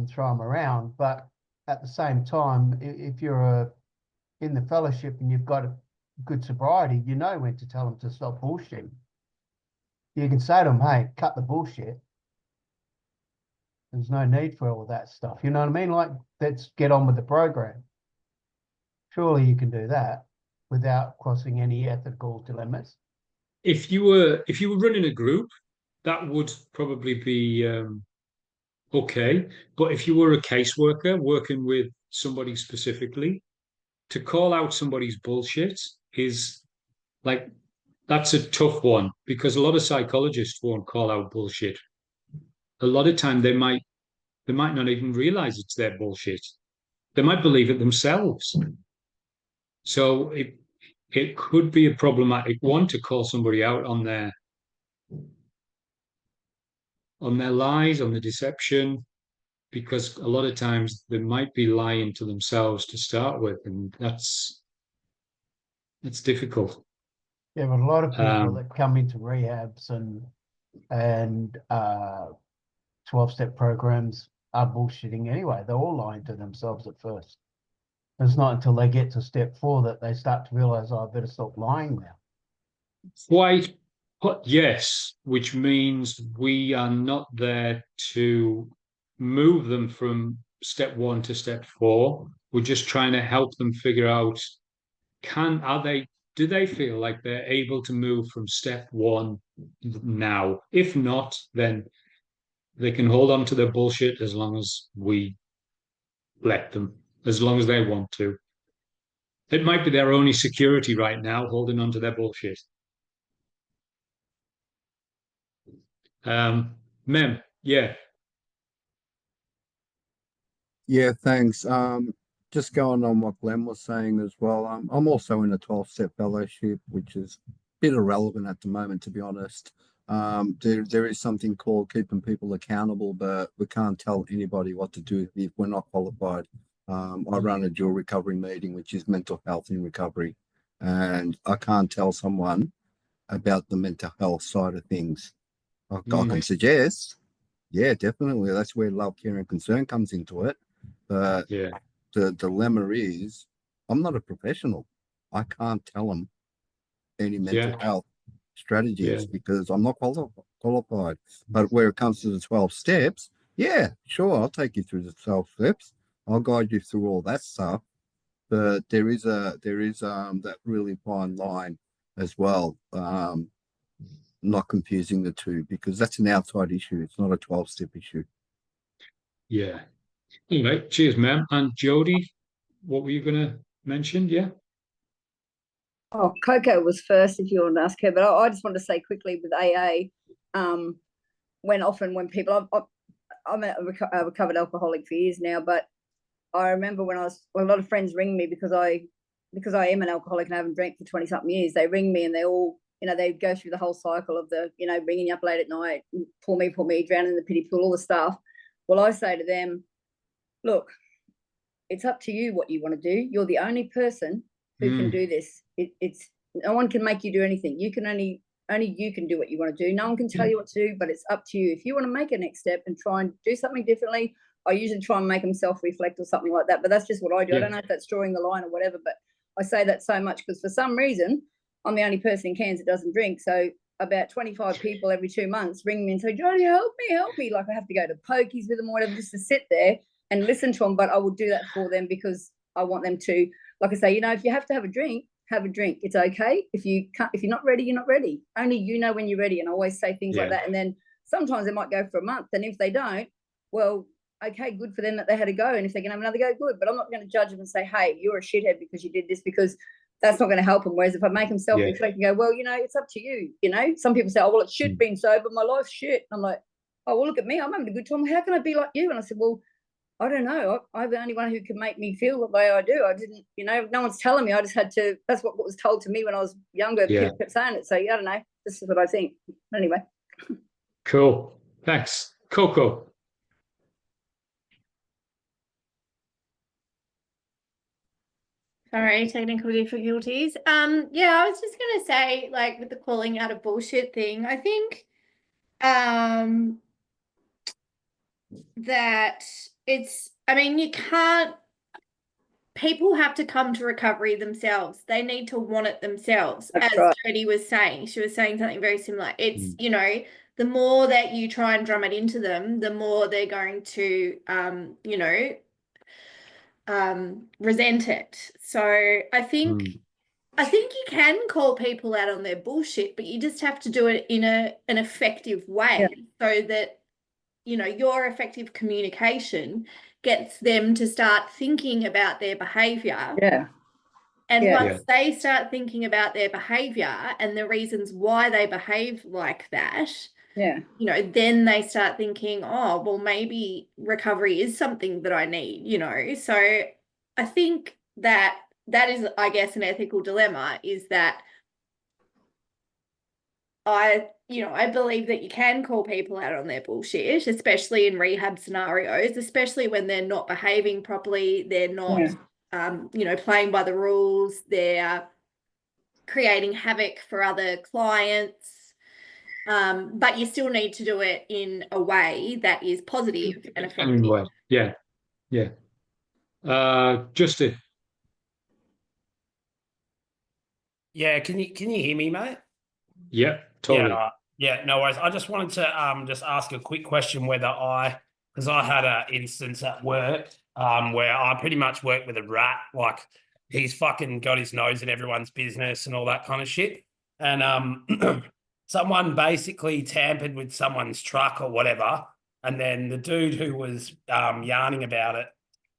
throw them around, but at the same time, if you're in the fellowship and you've got a good sobriety, you know when to tell them to stop bullshitting. You can say to them, hey, cut the bullshit. There's no need for all that stuff. You know what I mean? Like, let's get on with the program. Surely you can do that without crossing any ethical dilemmas. If you were running a group, that would probably be okay. But if you were a caseworker working with somebody specifically, to call out somebody's bullshit is like, that's a tough one, because a lot of psychologists won't call out bullshit. A lot of time they might not even realize it's their bullshit. they might believe it themselves. So it could be a problematic one to call somebody out on their lies, on the deception, because a lot of times they might be lying to themselves to start with, and that's difficult. Yeah, but a lot of people that come into rehabs and 12-step programs are bullshitting anyway. They're all lying to themselves at first. It's not until they get to step 4 that they start to realize, oh, I better stop lying now. Quite, yes, which means we are not there to move them from step 1 to step 4. We're just trying to help them figure out, do they feel like they're able to move from step 1 now? If not, then they can hold on to their bullshit as long as we let them, as long as they want to. It might be their only security right now, holding on to their bullshit. Mem, yeah. Yeah, thanks. Just going on what Glenn was saying as well. I'm also in a 12-step fellowship, which is a bit irrelevant at the moment, to be honest. There is something called keeping people accountable, but we can't tell anybody what to do if we're not qualified. I run a dual recovery meeting, which is mental health in recovery, and I can't tell someone about the mental health side of things. I can suggest, yeah, definitely. That's where love, care, and concern comes into it. But Yeah. the dilemma is, I'm not a professional. I can't tell them any mental health strategies because I'm not qualified. But where it comes to the 12 steps, yeah, sure, I'll take you through the 12 steps. I'll guide you through all that stuff. But there is that really fine line as well. Not confusing the two, because that's an outside issue. It's not a 12-step issue. Yeah. Anyway, cheers, ma'am. And Jody, what were you going to mention? Yeah. Oh, Coco was first, if you want to ask her, but I just want to say quickly with AA, when people, I'm a recovered alcoholic for years now, but I remember when a lot of friends ring me because I am an alcoholic and I haven't drank for 20 something years. They ring me and they all, they go through the whole cycle of the, ringing you up late at night, pour me, drowning in the pity pool, all the stuff. Well, I say to them, look, it's up to you what you want to do. You're the only person who can do this. It's no one can make you do anything. You can only you can do what you want to do. No one can tell you what to do, but it's up to you. If you want to make a next step and try and do something differently, I usually try and make them self-reflect or something like that. But that's just what I do. I don't know if that's drawing the line or whatever, but I say that so much because for some reason, I'm the only person in Cairns that doesn't drink. So about 25 people every 2 months ring me and say, Jody, help me. Like I have to go to pokies with them or whatever, just to sit there and listen to them. But I will do that for them because I want them to, like I say, if you have to have a drink, have a drink. It's okay. If you're not ready, you're not ready. Only you know when you're ready. And I always say things like that. And then sometimes they might go for a month. And if they don't, well, okay, good for them that they had a go. And if they can have another go, good. But I'm not going to judge them and say, hey, you're a shithead because you did this, because that's not going to help them. Whereas if I make them self-reflect and go, well, it's up to you. Some people say, oh, well, it's shit being sober. My life's shit. And I'm like, oh, well, look at me. I'm having a good time. How can I be like you? And I said, well, I don't know. I'm the only one who can make me feel the way I do. I didn't, no one's telling me. I just had to, that's what was told to me when I was younger. People kept saying it. So, I don't know. This is what I think. Anyway. Cool. Thanks. Coco. Sorry, technical difficulties. I was just gonna say, like, with the calling out of bullshit thing, I think that you can't, people have to come to recovery themselves. They need to want it themselves. That's as right. Jody was saying, she was saying something very similar. It's, the more that you try and drum it into them, the more they're going to, resent it. So I think you can call people out on their bullshit, but you just have to do it in an effective way, so that your effective communication gets them to start thinking about their behavior. And once they start thinking about their behavior and the reasons why they behave like that, then they start thinking, oh, well, maybe recovery is something that I need, So I think that is, I guess, an ethical dilemma, is that I believe that you can call people out on their bullshit, especially in rehab scenarios, especially when they're not behaving properly, they're not, playing by the rules, they're creating havoc for other clients. But you still need to do it in a way that is positive and effective. Yeah. Justin. Yeah, can you hear me, mate? Yeah, totally. Yeah, no worries. I just wanted to just ask a quick question because I had an instance at work where I pretty much work with a rat, like he's fucking got his nose in everyone's business and all that kind of shit. And someone basically tampered with someone's truck or whatever, and then the dude who was yarning about it,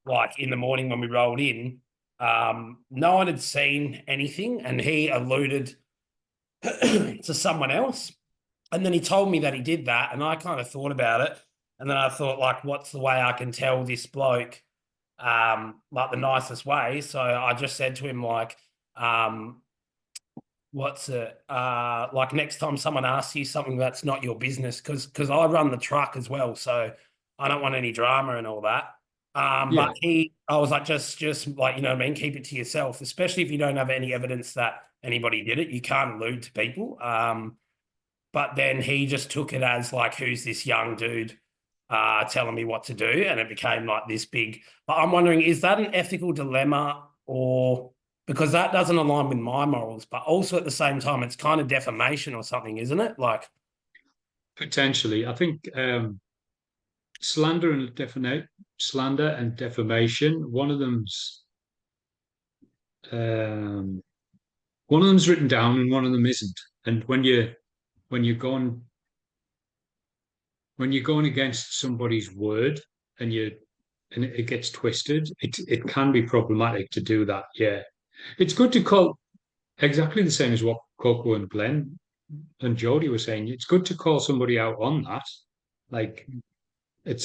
like in the morning when we rolled in, no one had seen anything, and he alluded to someone else. And then he told me that he did that, and I kind of thought about it. And then I thought, like, what's the way I can tell this bloke, like the nicest way? So I just said to him, like, like next time someone asks you something that's not your business, because I run the truck as well, so I don't want any drama and all that. But I was like, just like, you know what I mean, keep it to yourself, especially if you don't have any evidence that anybody did it. You can't allude to people. But then he just took it as like, who's this young dude telling me what to do? And it became like this big. But I'm wondering, is that an ethical dilemma, or because that doesn't align with my morals, but also at the same time, it's kind of defamation or something, isn't it? Like, potentially, I think slander and defamation. One of them's written down and one of them isn't. And when you're going against somebody's word and it gets twisted, it can be problematic to do that. Yeah, it's good to call exactly the same as what Coco and Glenn and Jody were saying. It's good to call somebody out on that. Like,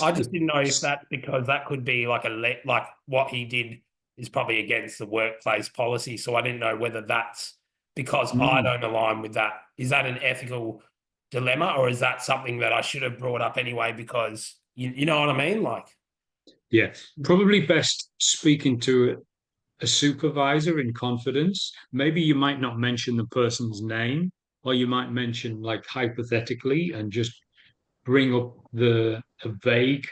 I just didn't know if that, because that could be like like what he did is probably against the workplace policy. So I didn't know whether that's because I don't align with that. Is that an ethical dilemma, or is that something that I should have brought up anyway? Because you know what I mean? Like, yeah, probably best speaking to a supervisor in confidence. Maybe you might not mention the person's name, or you might mention, like, hypothetically, and just bring up a vague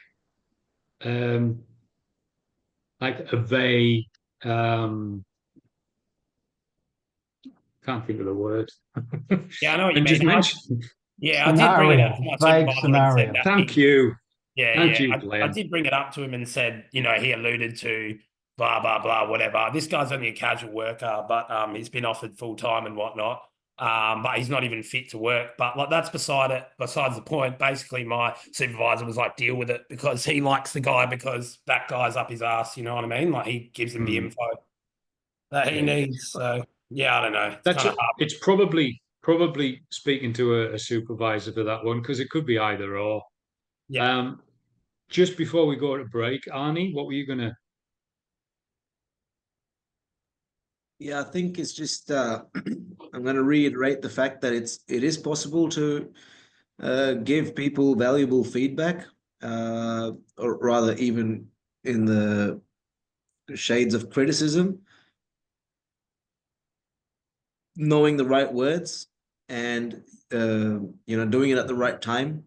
can't think of the word. Yeah, I know what you and mean. Just mention. I did bring it up to my vague supervisor scenario. and said that. Thank you. Yeah. I did bring it up to him and said, you know, he alluded to blah, blah, blah, whatever. This guy's only a casual worker, but he's been offered full time and whatnot. But he's not even fit to work. But like, that's besides the point. Basically, my supervisor was like, deal with it, because he likes the guy, because that guy's up his ass. You know what I mean? Like, he gives him the info that he needs. So yeah, I don't know. It's kind of hard. It's probably speaking to a supervisor for that one, because it could be either or. Yeah. Just before we go to break, Arnie, what were you gonna? Yeah, I think it's just I'm going to reiterate the fact that it is possible to give people valuable feedback, or rather, even in the shades of criticism, knowing the right words and doing it at the right time.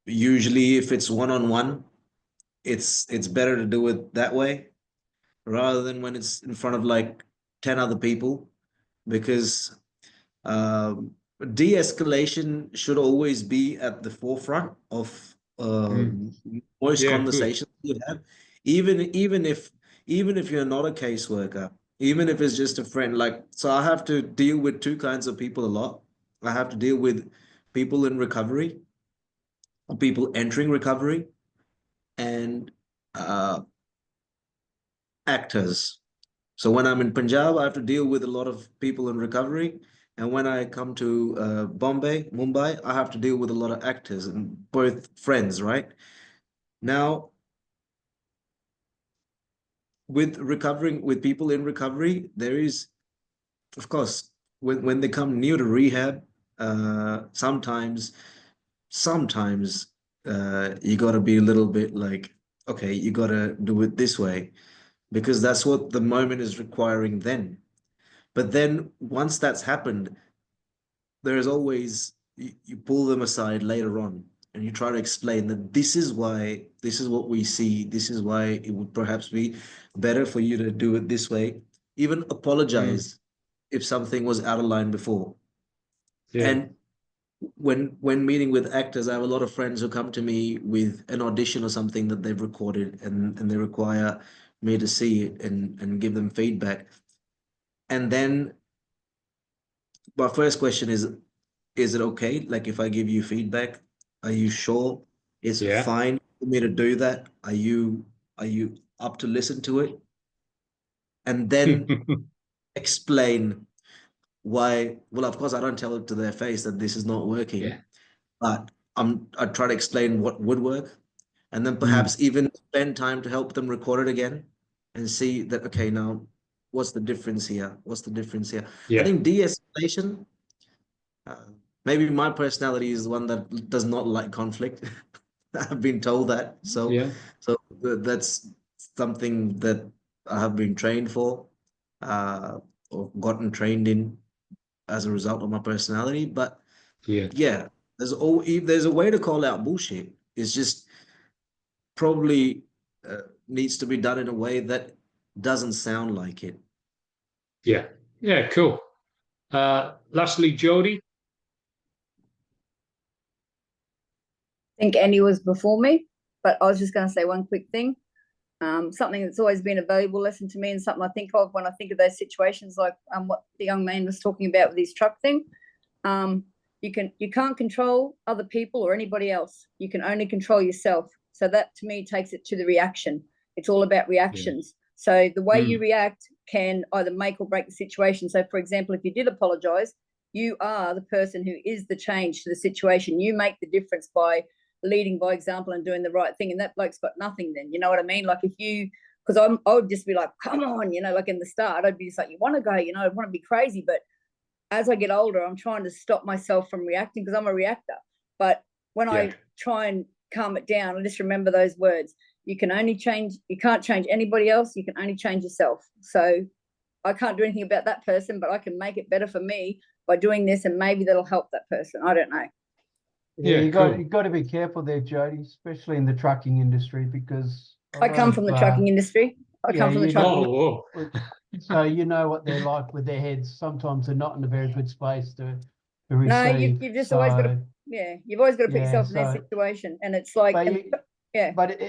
Usually, if it's one-on-one, it's better to do it that way rather than when it's in front of like 10 other people, because de-escalation should always be at the forefront of most conversations you have, even if you're not a caseworker, even if it's just a friend. Like, so I have to deal with two kinds of people a lot. I have to deal with people in recovery, or people entering recovery, and actors. So when I'm in Punjab, I have to deal with a lot of people in recovery. And when I come to Mumbai, I have to deal with a lot of actors and both friends, right? Now, with people in recovery, there is, of course, when they come new to rehab, sometimes you got to be a little bit like, okay, you got to do it this way because that's what the moment is requiring then. But then once that's happened, there is always, you pull them aside later on and you try to explain that this is why, this is what we see, this is why it would perhaps be better for you to do it this way. Even apologize if something was out of line before. And when meeting with actors, I have a lot of friends who come to me with an audition or something that they've recorded and they require me to see it and give them feedback. And then my first question is it okay? Like if I give you feedback, are you sure it's fine for me to do that? Are you up to listen to it? And then explain why. Well, of course, I don't tell it to their face that this is not working, but I try to explain what would work, and then perhaps even spend time to help them record it again and see that, okay, now what's the difference here? What's the difference here? I think de-escalation, maybe my personality is one that does not like conflict. I've been told that. So that's something that I have been trained for, or gotten trained in as a result of my personality. But there's a way to call out bullshit. It's just probably needs to be done in a way that doesn't sound like it. Yeah, cool. Lastly, Jody. I think Annie was before me, but I was just going to say one quick thing. Something that's always been a valuable lesson to me and something I think of when I think of those situations, like what the young man was talking about with his truck thing. You can't control other people or anybody else. You can only control yourself. So that to me takes it to the reaction. It's all about reactions. So the way you react can either make or break the situation. So for example, if you did apologize, you are the person who is the change to the situation. You make the difference by leading by example and doing the right thing. And that bloke's got nothing then, you know what I mean? Like if you, because I would just be like, come on, you know, like in the start, I'd be just like, you want to go, you know, I want to be crazy. But as I get older, I'm trying to stop myself from reacting because I'm a reactor. But when I try and calm it down, I just remember those words. You can't change anybody else. You can only change yourself. So I can't do anything about that person, but I can make it better for me by doing this, and maybe that'll help that person. I don't know. Yeah, you got to be careful there, Jody, especially in the trucking industry, because I come from the trucking industry. So you know what they're like with their heads. Sometimes they're not in a very good space to receive. No, you've just always got to, you've always got to put yourself in their situation, and it's like, but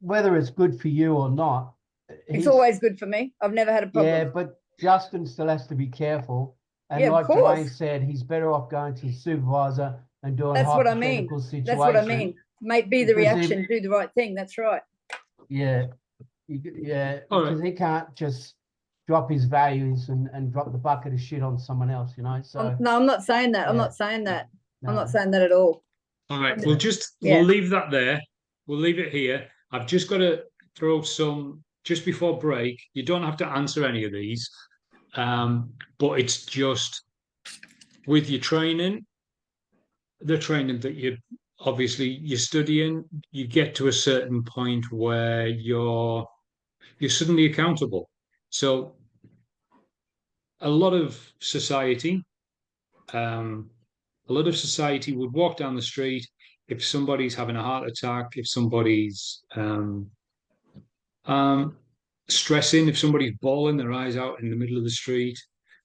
whether it's good for you or not, it's always good for me. I've never had a problem. Yeah, but Justin still has to be careful. And like Dwayne said, he's better off going to his supervisor and doing hypothetical situations. That's what I mean. Be the reaction, do the right thing. That's right. Yeah. Because he can't just drop his values and drop the bucket of shit on someone else, you know. So no, I'm not saying that. I'm not saying that. I'm not saying that at all. All right, we'll leave that there. We'll leave it here. I've just got to throw some just before break. You don't have to answer any of these, but it's just with your training, the training that you're studying, you get to a certain point where you're suddenly accountable. So a lot of society would walk down the street if somebody's having a heart attack, if somebody's stressing, if somebody's bawling their eyes out in the middle of the street.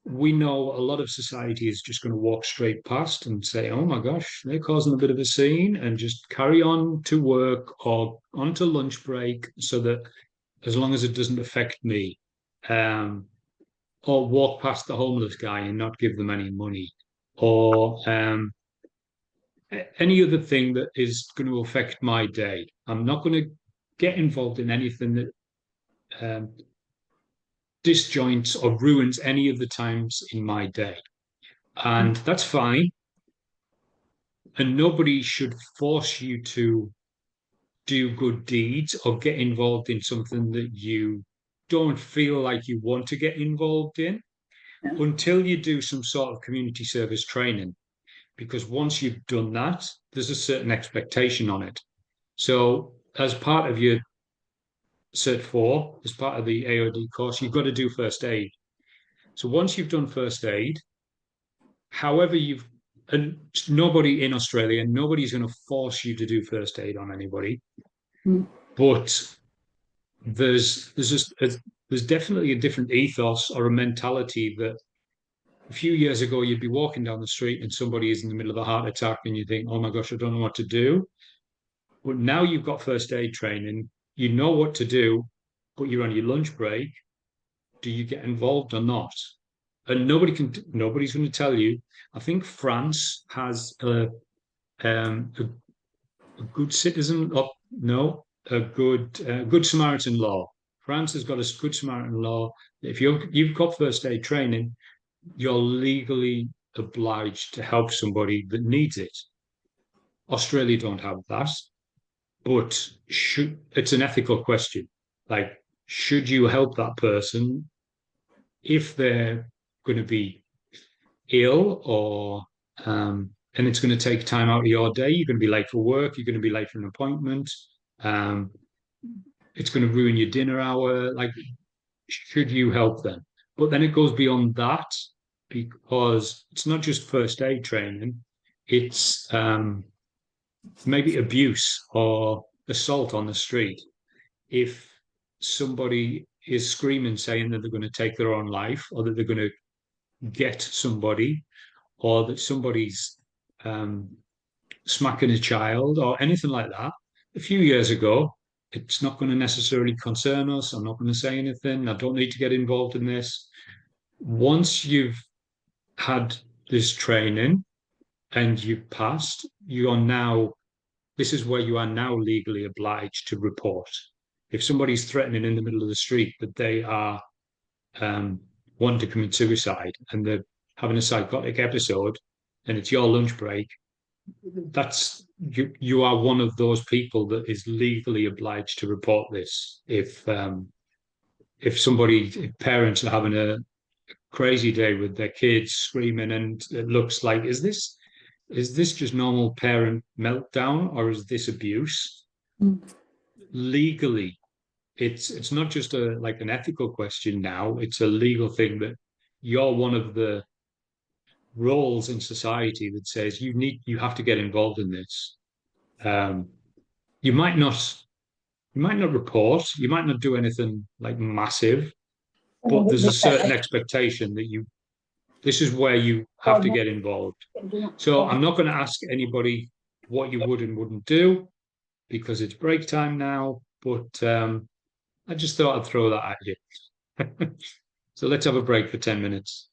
We know a lot of society is just going to walk straight past and say, oh my gosh, they're causing a bit of a scene, and just carry on to work or on to lunch break, so that as long as it doesn't affect me, or walk past the homeless guy and not give them any money, or any other thing that is going to affect my day. I'm not going to get involved in anything that disjoints or ruins any of the times in my day. And that's fine. And nobody should force you to do good deeds or get involved in something that you don't feel like you want to get involved in until you do some sort of community service training. Because once you've done that, there's a certain expectation on it. So as part of your Cert 4, as part of the AOD course, you've got to do first aid. So once you've done first aid, however and nobody in Australia, nobody's going to force you to do first aid on anybody. But there's definitely a different ethos or a mentality that a few years ago you'd be walking down the street and somebody is in the middle of a heart attack and you think, oh my gosh, I don't know what to do. But now you've got first aid training, you know what to do, but you're on your lunch break. Do you get involved or not? And nobody's going to tell you. I think France has a good citizen, a good Samaritan law. France has got a good Samaritan law. If you've got first aid training, you're legally obliged to help somebody that needs it. Australia don't have that, but it's an ethical question. Like, should you help that person if they're going to be ill or and it's going to take time out of your day? You're going to be late for work, you're going to be late for an appointment, it's going to ruin your dinner hour. Like, should you help them? But then it goes beyond that, because it's not just first aid training, it's maybe abuse or assault on the street. If somebody is screaming, saying that they're going to take their own life, or that they're going to get somebody, or that somebody's smacking a child or anything like that, a few years ago, it's not going to necessarily concern us. I'm not going to say anything. I don't need to get involved in this. Once you've had this training and you've passed, this is where you are now legally obliged to report. If somebody's threatening in the middle of the street that they are wanting to commit suicide and they're having a psychotic episode and it's your lunch break, you are one of those people that is legally obliged to report this. If parents are having a crazy day with their kids screaming and it looks like, is this just normal parent meltdown or is this abuse? Legally, it's not just an ethical question now, it's a legal thing that you're one of the roles in society that says you have to get involved in this. You might not report, you might not do anything like massive, but there's a certain expectation that this is where you have to get involved. So I'm not going to ask anybody what you would and wouldn't do because it's break time now, but I just thought I'd throw that at you. So let's have a break for 10 minutes.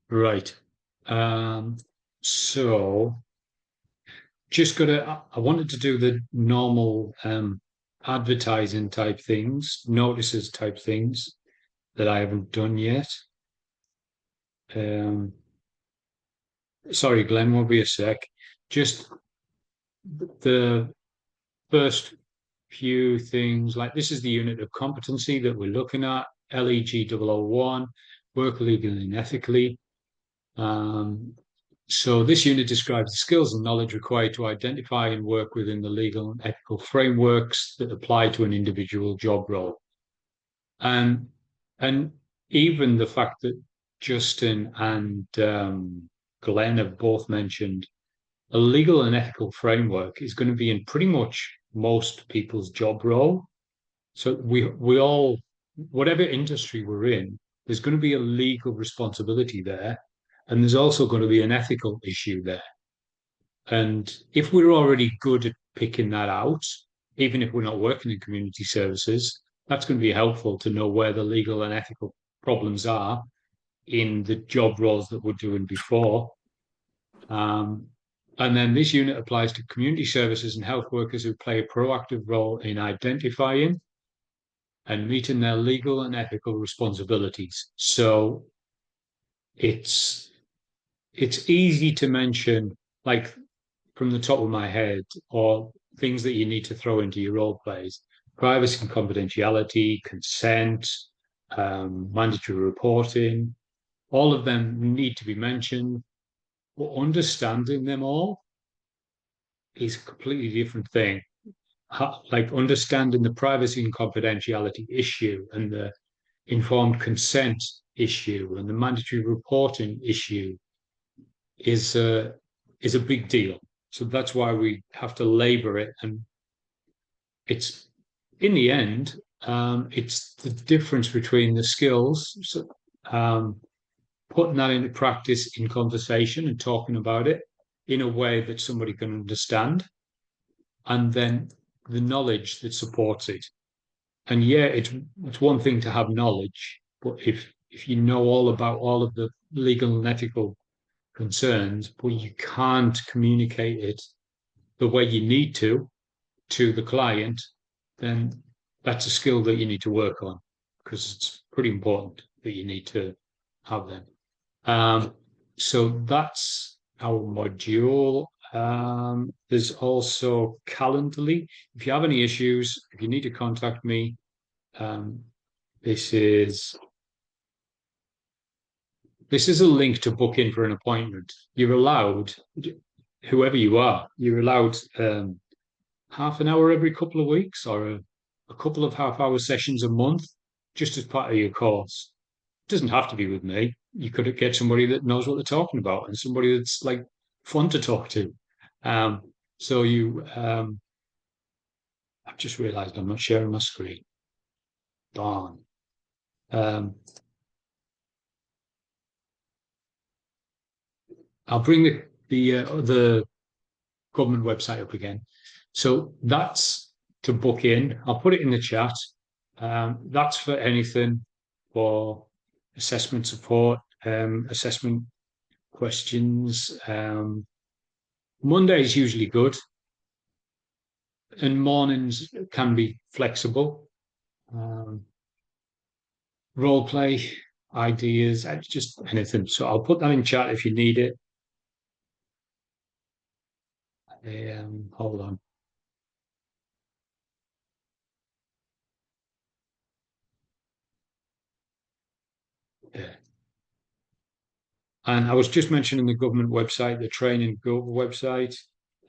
Right. So I wanted to do the normal advertising type things, notices type things that I haven't done yet. Sorry, Glenn, won't be a sec. Just the first few things, like this is the unit of competency that we're looking at, CHCLEG001, work legally and ethically. So this unit describes the skills and knowledge required to identify and work within the legal and ethical frameworks that apply to an individual job role. And even the fact that Justin and Glenn have both mentioned a legal and ethical framework is going to be in pretty much most people's job role. So we all, whatever industry we're in, there's going to be a legal responsibility there. And there's also going to be an ethical issue there. And if we're already good at picking that out, even if we're not working in community services, that's going to be helpful to know where the legal and ethical problems are in the job roles that we're doing before. And then this unit applies to community services and health workers who play a proactive role in identifying and meeting their legal and ethical responsibilities. So it's easy to mention, like from the top of my head, or things that you need to throw into your role plays: privacy and confidentiality, consent, mandatory reporting. All of them need to be mentioned, but understanding them all is a completely different thing. Like understanding the privacy and confidentiality issue and the informed consent issue and the mandatory reporting issue is a big deal. So that's why we have to labor it. And it's, in the end, it's the difference between the skills, putting that into practice in conversation and talking about it in a way that somebody can understand, and then the knowledge that supports it. And yeah, it's one thing to have knowledge, but if you know all about all of the legal and ethical concerns, but you can't communicate it the way you need to the client, then that's a skill that you need to work on, because it's pretty important that you need to have them. So that's our module. There's also Calendly. If you have any issues, if you need to contact me, this is a link to book in for an appointment. You're allowed, whoever you are, you're allowed half an hour every couple of weeks, or a couple of half-hour sessions a month, just as part of your course. It doesn't have to be with me. You could get somebody that knows what they're talking about and somebody that's like fun to talk to. So I've just realized I'm not sharing my screen. Darn. I'll bring the government website up again. So that's to book in. I'll put it in the chat. That's for anything, for assessment support, assessment questions. Monday is usually good, and mornings can be flexible. Role play, ideas, just anything. So I'll put that in chat if you need it. Hold on. Yeah. And I was just mentioning the government website, the Training Gov website.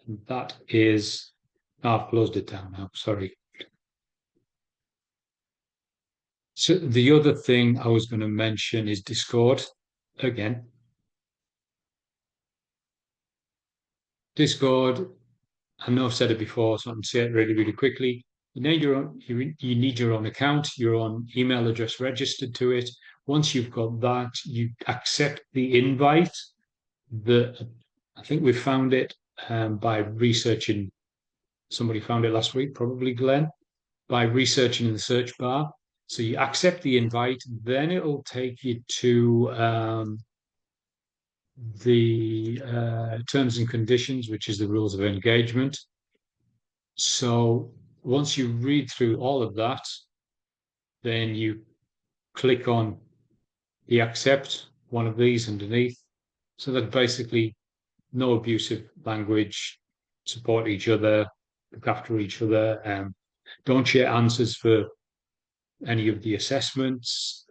And that is, I've closed it down now, sorry. So the other thing I was going to mention is Discord again. Discord, I know I've said it before, so I'm going to say it really, really quickly. You need your own account, your own email address registered to it. Once you've got that, you accept the invite. I think we found it by researching. Somebody found it last week, probably Glenn, by researching in the search bar. So you accept the invite, then it'll take you to the terms and conditions, which is the rules of engagement. So once you read through all of that, then you click on the accept, one of these underneath. So that basically no abusive language, support each other, look after each other, don't share answers for any of the assessments.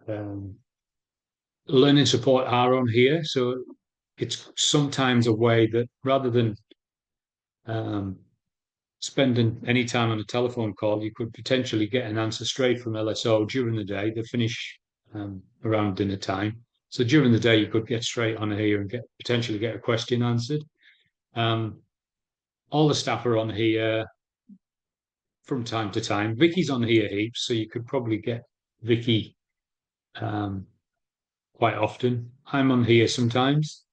Learning support are on here, so it's sometimes a way that rather than spending any time on a telephone call, you could potentially get an answer straight from LSO during the day. They finish around dinner time. So during the day, you could get straight on here and potentially get a question answered. All the staff are on here from time to time. Vicky's on here heaps, so you could probably get Vicky quite often. I'm on here sometimes.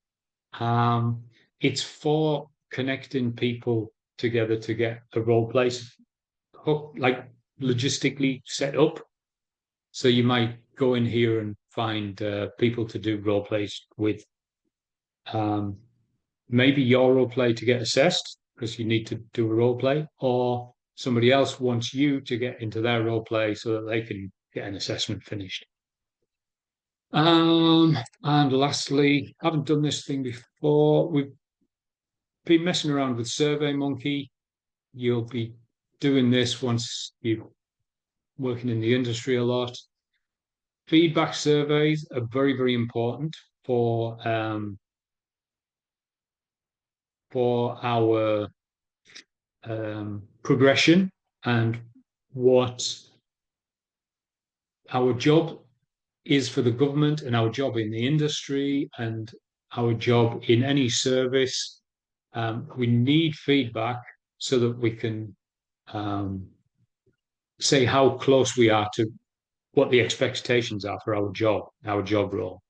It's for connecting people together to get a role play like logistically set up. So you might go in here and find people to do role plays with. Maybe your role play to get assessed because you need to do a role play, or somebody else wants you to get into their role play so that they can get an assessment finished. And lastly, I haven't done this thing before. We've been messing around with SurveyMonkey. You'll be doing this once you're working in the industry a lot. Feedback surveys are very, very important for our progression and what our job is for the government and our job in the industry and our job in any service. We need feedback so that we can say how close we are to what the expectations are for our job role.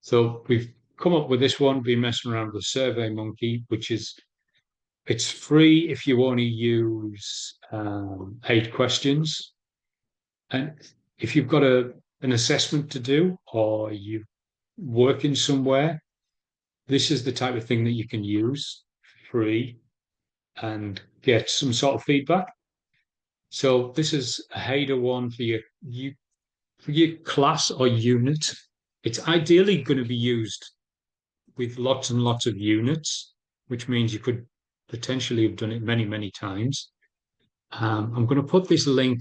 So we've come up with this one, been messing around with SurveyMonkey, it's free if you only use 8 questions. And if you've got an assessment to do or you working somewhere, this is the type of thing that you can use free and get some sort of feedback. So this is a header one for your class or unit. It's ideally going to be used with lots and lots of units, which means you could potentially have done it many, many times. I'm going to put this link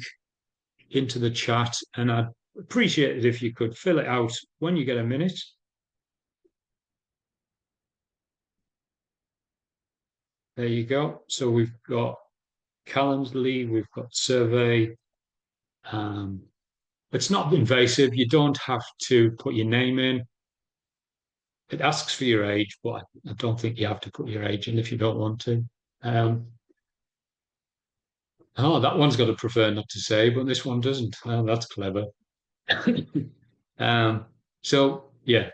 into the chat, and I'd appreciate it if you could fill it out when you get a minute. There you go. So we've got Calendly, we've got survey. It's not invasive. You don't have to put your name in. It asks for your age, but I don't think you have to put your age in if you don't want to. Oh, that one's got to prefer not to say, but this one doesn't. Oh, that's clever. So, yeah,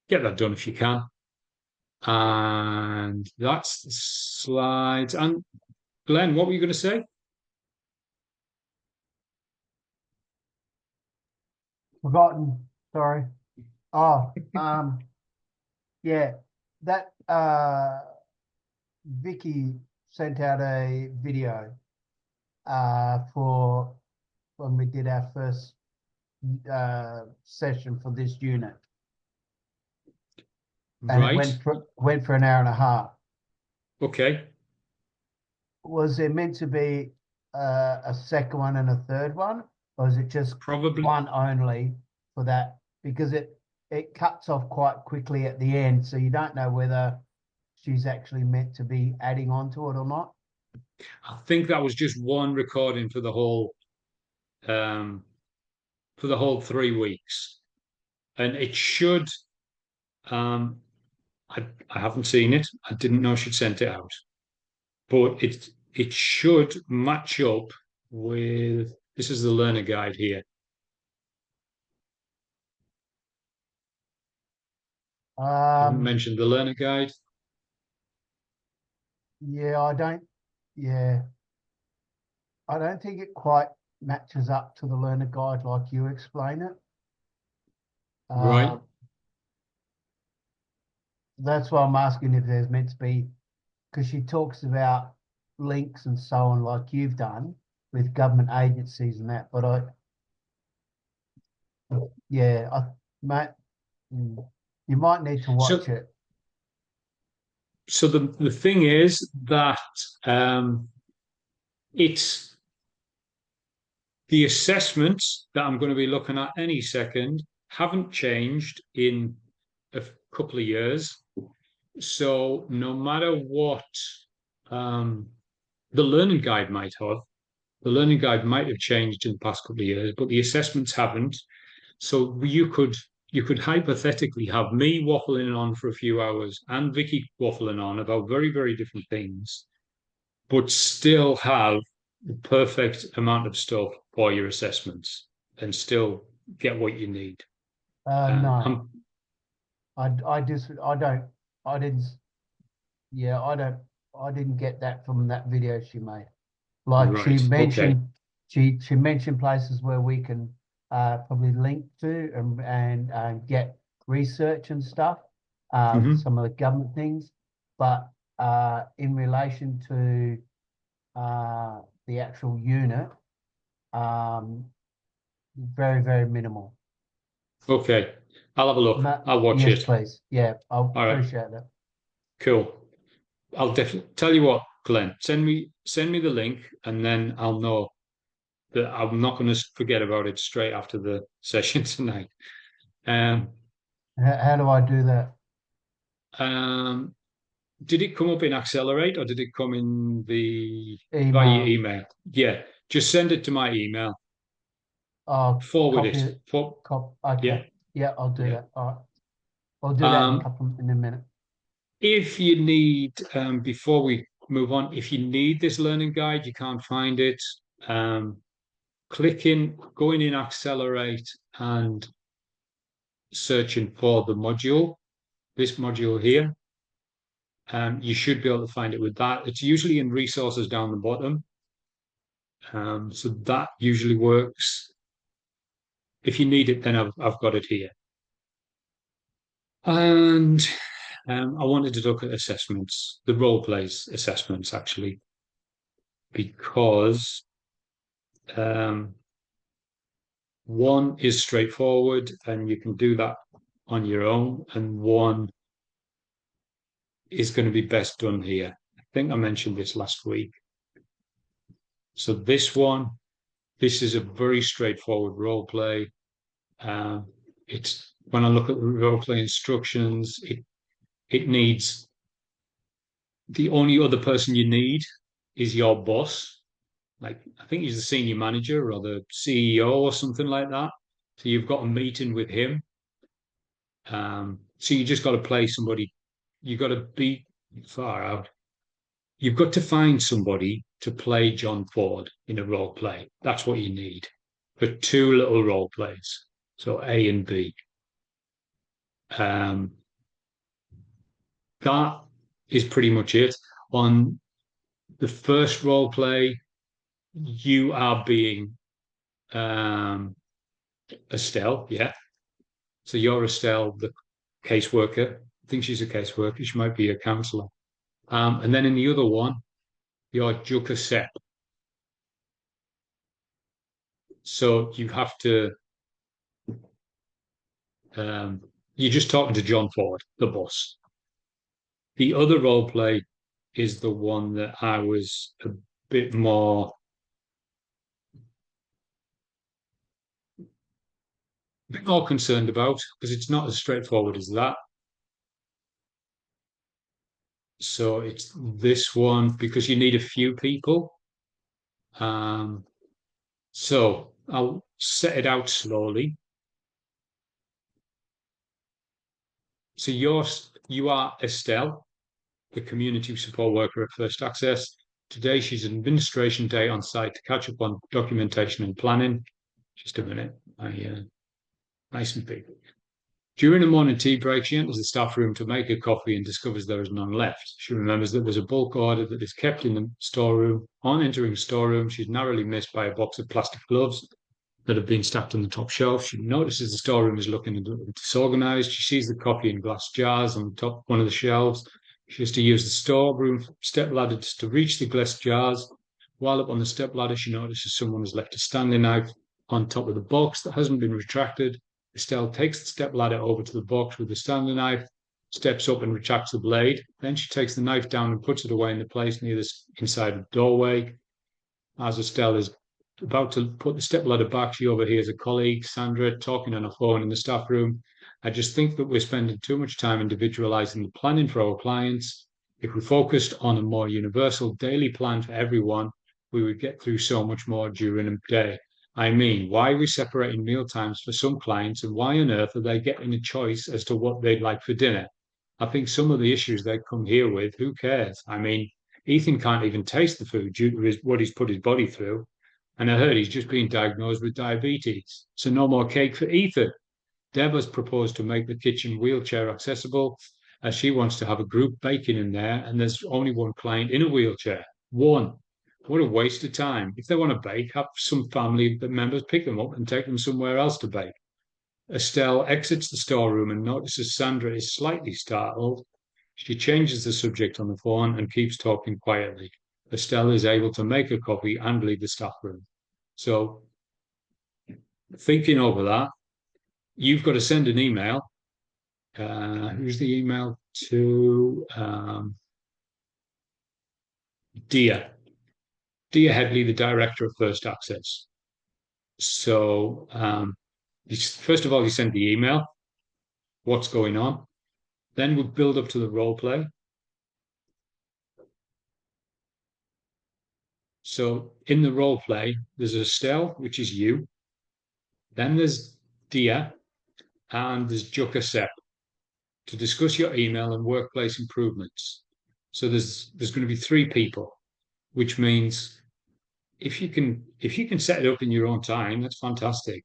get that done if you can. And that's the slides. And Glenn, what were you going to say? Forgotten. Sorry. Oh, yeah, that Vicky sent out a video for when we did our first session for this unit. And Right. it went for an hour and a half. Okay. Was there meant to be a second one and a third one? Or is it just Probably one only for that? Because it cuts off quite quickly at the end, so you don't know whether she's actually meant to be adding on to it or not. I think that was just one recording for the whole 3 weeks. And it should I haven't seen it. I didn't know she'd sent it out. But it should match up with, this is the learner guide here. I haven't mentioned the learner guide. Yeah, I don't think it quite matches up to the learner guide like you explain it. Right. That's why I'm asking if there's meant to be, because she talks about links and so on like you've done with government agencies and that, but you might need to watch it. So the thing is that it's the assessments that I'm going to be looking at any second haven't changed in a couple of years. So no matter what the learning guide might have, the learning guide might have changed in the past couple of years, but the assessments haven't. So you could hypothetically have me waffling on for a few hours and Vicky waffling on about very, very different things, but still have the perfect amount of stuff for your assessments and still get what you need. No, I didn't. yeah, I didn't get that from that video she made. Like she Right, okay. mentioned, she mentioned places where we can probably link to and get research and stuff, Mhm. some of the government things, but in relation to the actual unit, very, very minimal. Okay, I'll have a look. I'll watch yes, it. please. Yeah, I'll All right. appreciate that. Cool. I'll definitely tell you what, Glenn. Send me the link, and then I'll know that I'm not going to forget about it straight after the session tonight. How do I do that? Did it come up in Accelerate, or did it come in the via Email. email? Yeah, just send it to my email. Forward Copy it. okay. Yeah, I'll do Yeah. that. All right. I'll do that in a minute. If you need, before we move on, if you need this learning guide, you can't find it, going in Accelerate and searching for the module, this module here. You should be able to find it with that. It's usually in resources down the bottom. So that usually works. If you need it, then I've got it here. And I wanted to look at assessments, the role plays assessments, actually, because one is straightforward and you can do that on your own, and one is going to be best done here. I think I mentioned this last week. So this is a very straightforward role play. It's when I look at the role play instructions, it needs, the only other person you need is your boss. Like, I think he's the senior manager or the CEO or something like that. So you've got a meeting with him. So you just got to play somebody. You've got to be far out. You've got to find somebody to play John Ford in a role play. That's what you need for two little role plays. So A and B. That is pretty much it. On the first role play, you are being Estelle, yeah. So you're Estelle, the caseworker. I think she's a caseworker. She might be a counsellor. And then in the other one, you're Juka Sepp. So you have to, you're just talking to John Ford, the boss. The other role play is the one that I was a bit more concerned about, because it's not as straightforward as that. So it's this one, because you need a few people. So I'll set it out slowly. So you are Estelle, the community support worker at First Access. Today she's an administration day on site to catch up on documentation and planning. Just a minute. Nice and big. During the morning tea break, she enters the staff room to make a coffee and discovers there is none left. She remembers that there's a bulk order that is kept in the storeroom. On entering the storeroom, she's narrowly missed by a box of plastic gloves that have been stacked on the top shelf. She notices the storeroom is looking disorganized. She sees the coffee in glass jars on the top one of the shelves. She has to use the storeroom step ladder to reach the glass jars. While up on the step ladder, she notices someone has left a Stanley knife on top of the box that hasn't been retracted. Estelle takes the step ladder over to the box with the Stanley knife, steps up and retracts the blade. Then she takes the knife down and puts it away in the place near the inside the doorway. As Estelle is about to put the stepladder back, she overhears a colleague, Sandra, talking on a phone in the staff room. I just think that we're spending too much time individualizing the planning for our clients. If we focused on a more universal daily plan for everyone, we would get through so much more during a day. I mean, why are we separating meal times for some clients, and why on earth are they getting a choice as to what they'd like for dinner? I think some of the issues they come here with, who cares? I mean, Ethan can't even taste the food due to what he's put his body through. And I heard he's just been diagnosed with diabetes. So no more cake for Ethan. Deb has proposed to make the kitchen wheelchair accessible she wants to have a group baking in there, and there's only one client in a wheelchair. One. What a waste of time. If they want to bake, have some family members pick them up and take them somewhere else to bake. Estelle exits the storeroom and notices Sandra is slightly startled. She changes the subject on the phone and keeps talking quietly. Estelle is able to make a coffee and leave the staff room. So, thinking over that, you've got to send an email. Who's the email to? Dear Headley, the director of First Access. So, first of all, you send the email, what's going on. Then we'll build up to the role play. So in the role play, there's Estelle, which is you. Then there's Dia, and there's Juka Sepp to discuss your email and workplace improvements. So there's going to be 3 people, which means if you can set it up in your own time, that's fantastic.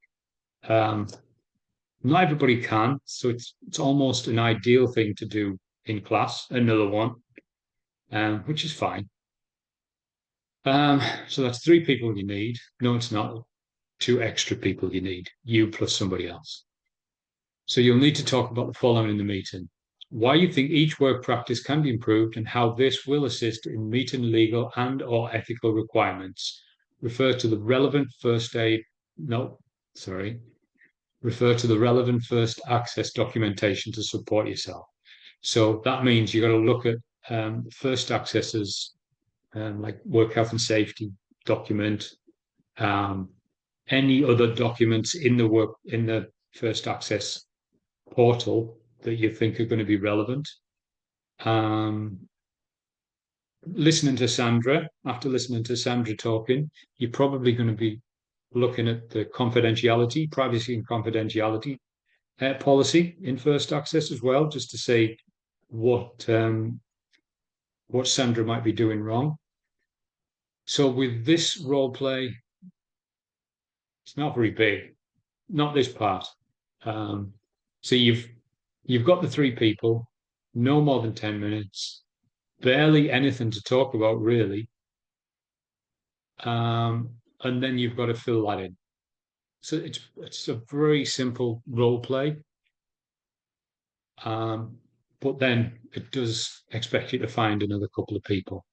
Not everybody can, so it's almost an ideal thing to do in class, another one, which is fine. So that's 3 people you need. No, it's not. 2 extra people you need, you plus somebody else. So you'll need to talk about the following in the meeting. Why you think each work practice can be improved and how this will assist in meeting legal and or ethical requirements. Refer to the relevant first access documentation to support yourself. So that means you've got to look at first accesses, like work health and safety document, any other documents in the first access portal that you think are going to be relevant. Listening to Sandra, after listening to Sandra talking, you're probably going to be looking at the privacy and confidentiality policy in first access as well, just to say what Sandra might be doing wrong. So with this role play, it's not very big, not this part. So you've got the 3 people, no more than 10 minutes, barely anything to talk about really. And then you've got to fill that in. So it's a very simple role play. But then it does expect you to find another couple of people.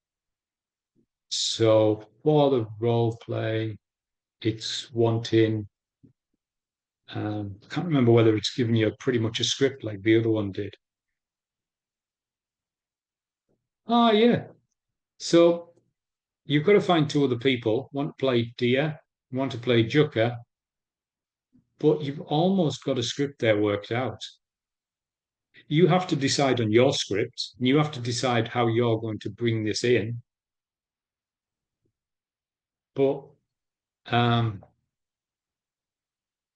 So for the role play, it's wanting, I can't remember whether it's giving you pretty much a script like the other one did. Oh, yeah. So you've got to find 2 other people, one to play Dia, one to play Juka, but you've almost got a script there worked out. You have to decide on your script, and you have to decide how you're going to bring this in. But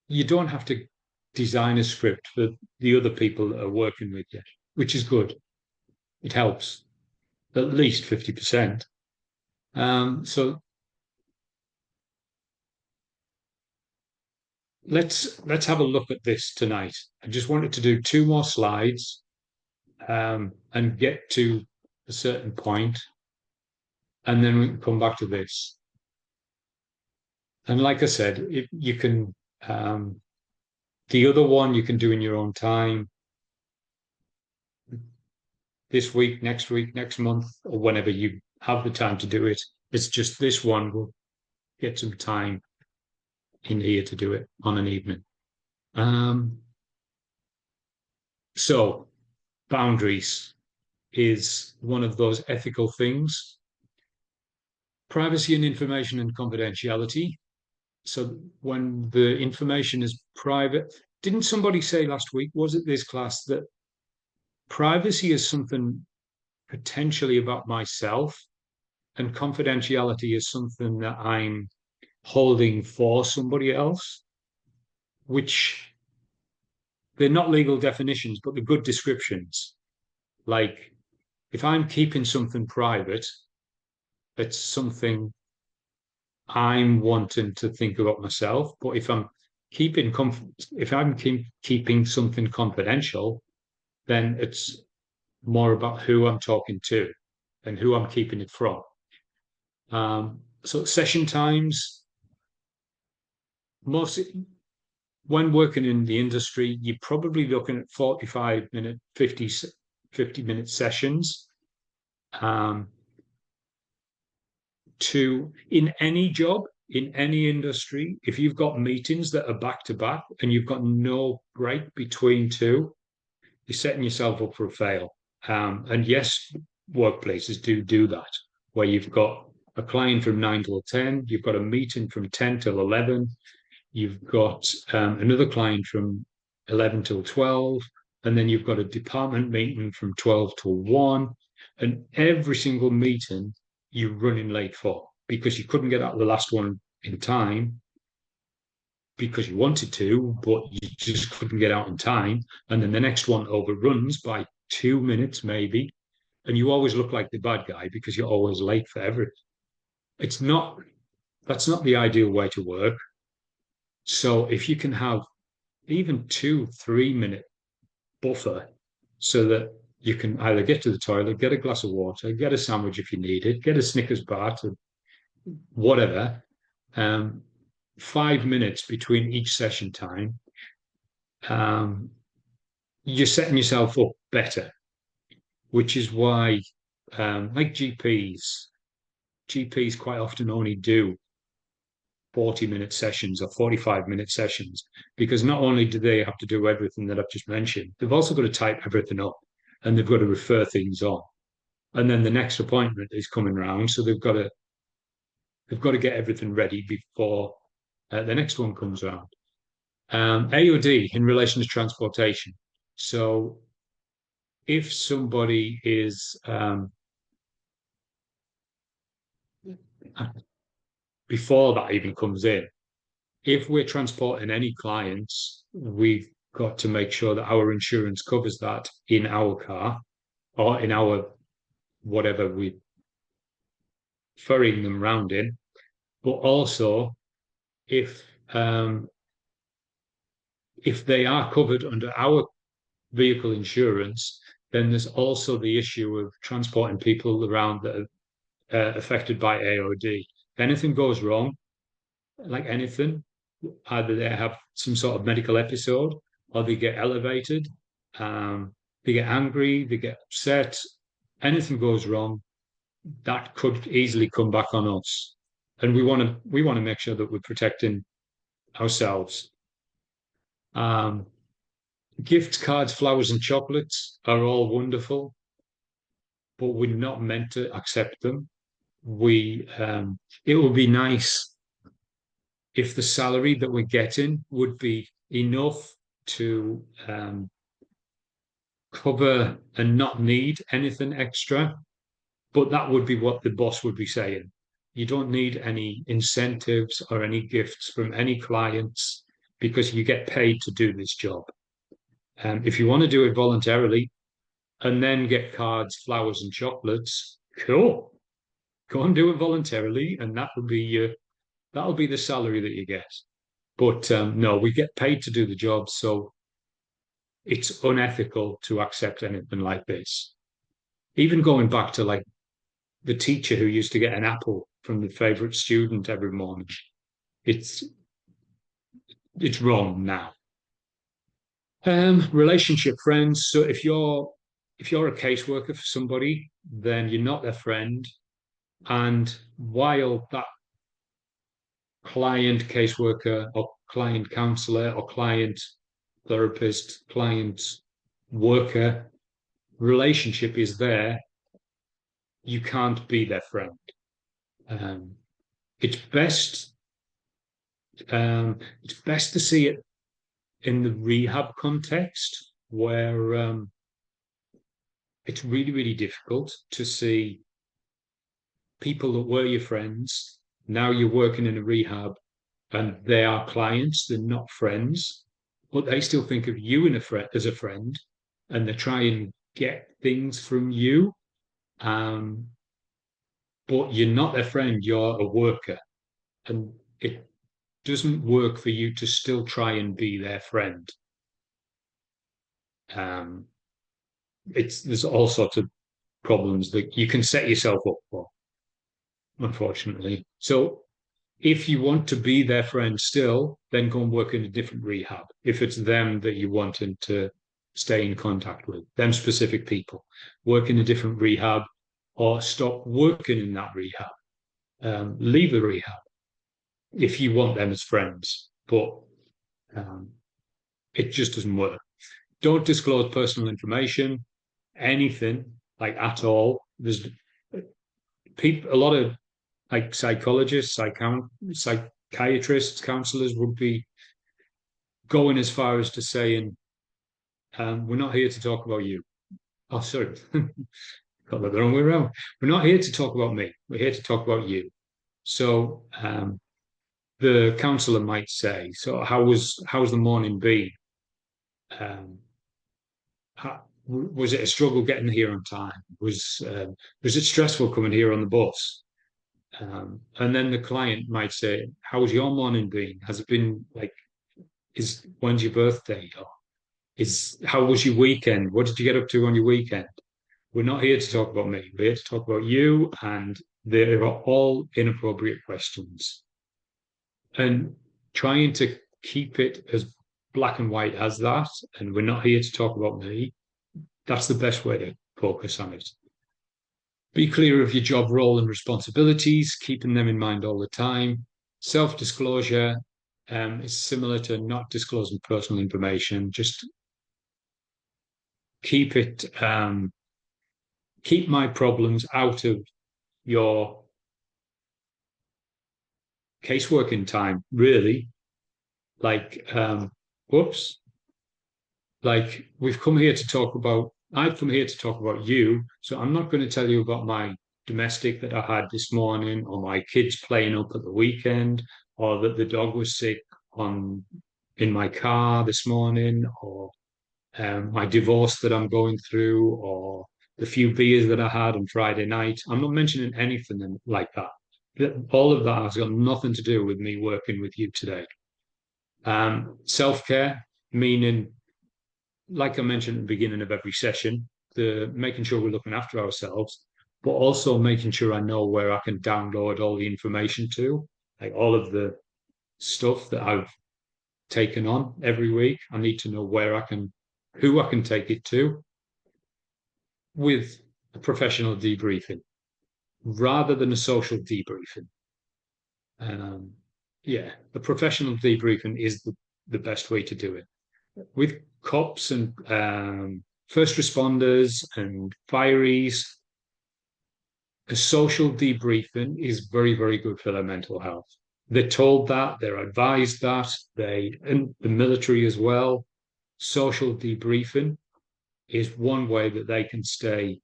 you don't have to design a script for the other people that are working with you, which is good. It helps, at least 50%. So let's have a look at this tonight. I just wanted to do 2 more slides and get to a certain point, and then we can come back to this. And like I said, you can the other one you can do in your own time, this week, next month, or whenever you have the time to do it. It's just this one will get some time in here to do it on an evening. So boundaries is one of those ethical things. Privacy and information and confidentiality. So when the information is private, didn't somebody say last week, was it this class, that privacy is something potentially about myself and confidentiality is something that I'm holding for somebody else, which they're not legal definitions, but they're good descriptions. Like if I'm keeping something private, it's something I'm wanting to think about myself. But if I'm keeping something confidential, then it's more about who I'm talking to and who I'm keeping it from. So session times, when working in the industry, you're probably looking at 45-minute, 50-minute sessions. In any job, in any industry, if you've got meetings that are back to back and you've got no break between two, you're setting yourself up for a fail. And yes, workplaces do that, where you've got a client from 9 till 10, you've got a meeting from 10 till 11, you've got another client from 11 till 12, and then you've got a department meeting from 12 till 1, and every single meeting you're running late for because you couldn't get out of the last one in time because you wanted to, but you just couldn't get out in time. And then the next one overruns by 2 minutes, maybe. And you always look like the bad guy because you're always late for everything. That's not the ideal way to work. So if you can have even 2-3 minute buffer so that you can either get to the toilet, get a glass of water, get a sandwich if you need it, get a Snickers bar, to whatever, 5 minutes between each session time, you're setting yourself up better, which is why, like GPs quite often only do 40-minute sessions or 45-minute sessions, because not only do they have to do everything that I've just mentioned, they've also got to type everything up and they've got to refer things on. And then the next appointment is coming round, so they've got to get everything ready before the next one comes around. AOD in relation to transportation. So if somebody is before that even comes in, if we're transporting any clients, we've got to make sure that our insurance covers that in our car or in our whatever we're ferrying them around in. But also, if they are covered under our vehicle insurance, then there's also the issue of transporting people around that are affected by AOD. If anything goes wrong, like anything, either they have some sort of medical episode or they get elevated, they get angry, they get upset, anything goes wrong, that could easily come back on us. And we want to make sure that we're protecting ourselves. Gifts, cards, flowers, and chocolates are all wonderful, but we're not meant to accept them. It would be nice if the salary that we're getting would be enough to cover and not need anything extra, but that would be what the boss would be saying. You don't need any incentives or any gifts from any clients because you get paid to do this job. If you want to do it voluntarily and then get cards, flowers, and chocolates, cool. Go and do it voluntarily, and that'll be the salary that you get. But no, we get paid to do the job, so it's unethical to accept anything like this. Even going back to like the teacher who used to get an apple from the favorite student every morning, it's wrong now. Relationship friends. So if you're a caseworker for somebody, then you're not their friend. And while that client caseworker or client counselor or client therapist, client worker relationship is there, you can't be their friend. It's best to see it in the rehab context, where it's really, really difficult to see people that were your friends. Now you're working in a rehab and they are clients, they're not friends, but they still think of you as a friend, and they try and get things from you. But you're not their friend, you're a worker. And it doesn't work for you to still try and be their friend. there's all sorts of problems that you can set yourself up for, unfortunately. So if you want to be their friend still, then go and work in a different rehab. If it's them that you wanted to stay in contact with, them specific people, work in a different rehab or stop working in that rehab. Leave the rehab if you want them as friends, but it just doesn't work. Don't disclose personal information, anything like at all. There's people, a lot of like psychologists, psychiatrists, counselors would be going as far as to saying, we're not here to talk about you. Oh, sorry. Got that the wrong way around. We're not here to talk about me. We're here to talk about you. So the counsellor might say, so how's the morning been? Was it a struggle getting here on time? Was it stressful coming here on the bus? And then the client might say, how's your morning been? Has it been like, when's your birthday? Or how was your weekend? What did you get up to on your weekend? We're not here to talk about me. We're here to talk about you, and they are all inappropriate questions. And trying to keep it as black and white as that, and we're not here to talk about me, that's the best way to focus on it. Be clear of your job role and responsibilities, keeping them in mind all the time. Self-disclosure is similar to not disclosing personal information. Just keep my problems out of your caseworking time, really. Like, whoops. Like, I've come here to talk about you, so I'm not going to tell you about my domestic that I had this morning, or my kids playing up at the weekend, or that the dog was sick in my car this morning, or my divorce that I'm going through, or the few beers that I had on Friday night. I'm not mentioning anything like that. All of that has got nothing to do with me working with you today. Self-care, meaning, like I mentioned at the beginning of every session, making sure we're looking after ourselves, but also making sure I know where I can download all the information to, like all of the stuff that I've taken on every week. I need to know who I can take it to, with a professional debriefing rather than a social debriefing. The professional debriefing is the best way to do it. With cops and first responders and fireys, a social debriefing is very, very good for their mental health. They're told that, they're advised that, and the military as well. Social debriefing is one way that they can stay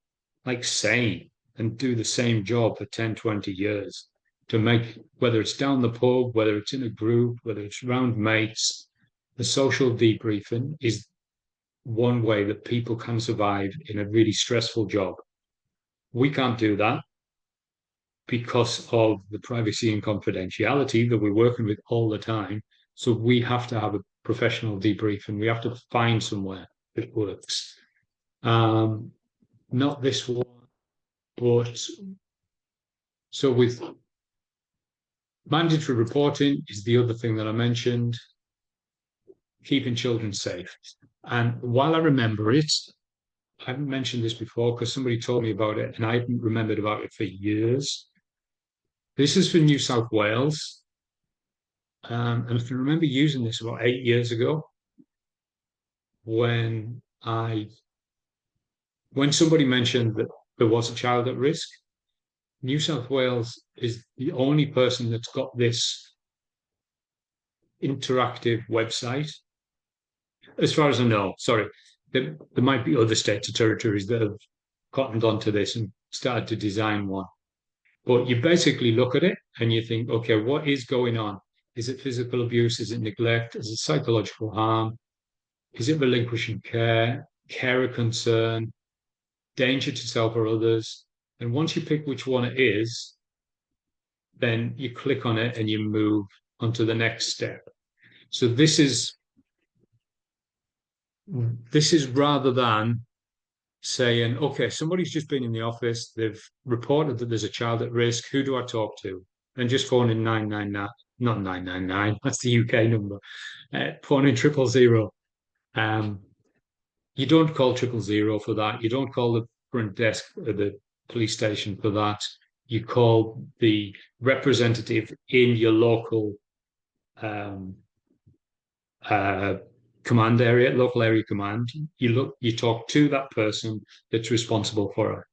sane and do the same job for 10, 20 years, to make, whether it's down the pub, whether it's in a group, whether it's around mates, the social debriefing is one way that people can survive in a really stressful job. We can't do that because of the privacy and confidentiality that we're working with all the time. So we have to have a professional debriefing. We have to find somewhere that works. Not this one, but so with mandatory reporting is the other thing that I mentioned, keeping children safe. And while I remember it, I haven't mentioned this before because somebody told me about it and I haven't remembered about it for years. This is for New South Wales. And if you remember using this about 8 years ago, when somebody mentioned that there was a child at risk, New South Wales is the only person that's got this interactive website. As far as I know, sorry, there might be other states or territories that have cottoned onto this and started to design one. But you basically look at it and you think, okay, what is going on? Is it physical abuse? Is it neglect? Is it psychological harm? Is it relinquishing care of concern, danger to self or others? And once you pick which one it is, then you click on it and you move on to the next step. So this is rather than saying, okay, somebody's just been in the office, they've reported that there's a child at risk, who do I talk to? And just phoning 999, not 999, that's the UK number, phoning 000. You don't call 000 for that. You don't call the front desk at the police station for that. You call the representative in your local command area, local area command. You talk to that person that's responsible for it.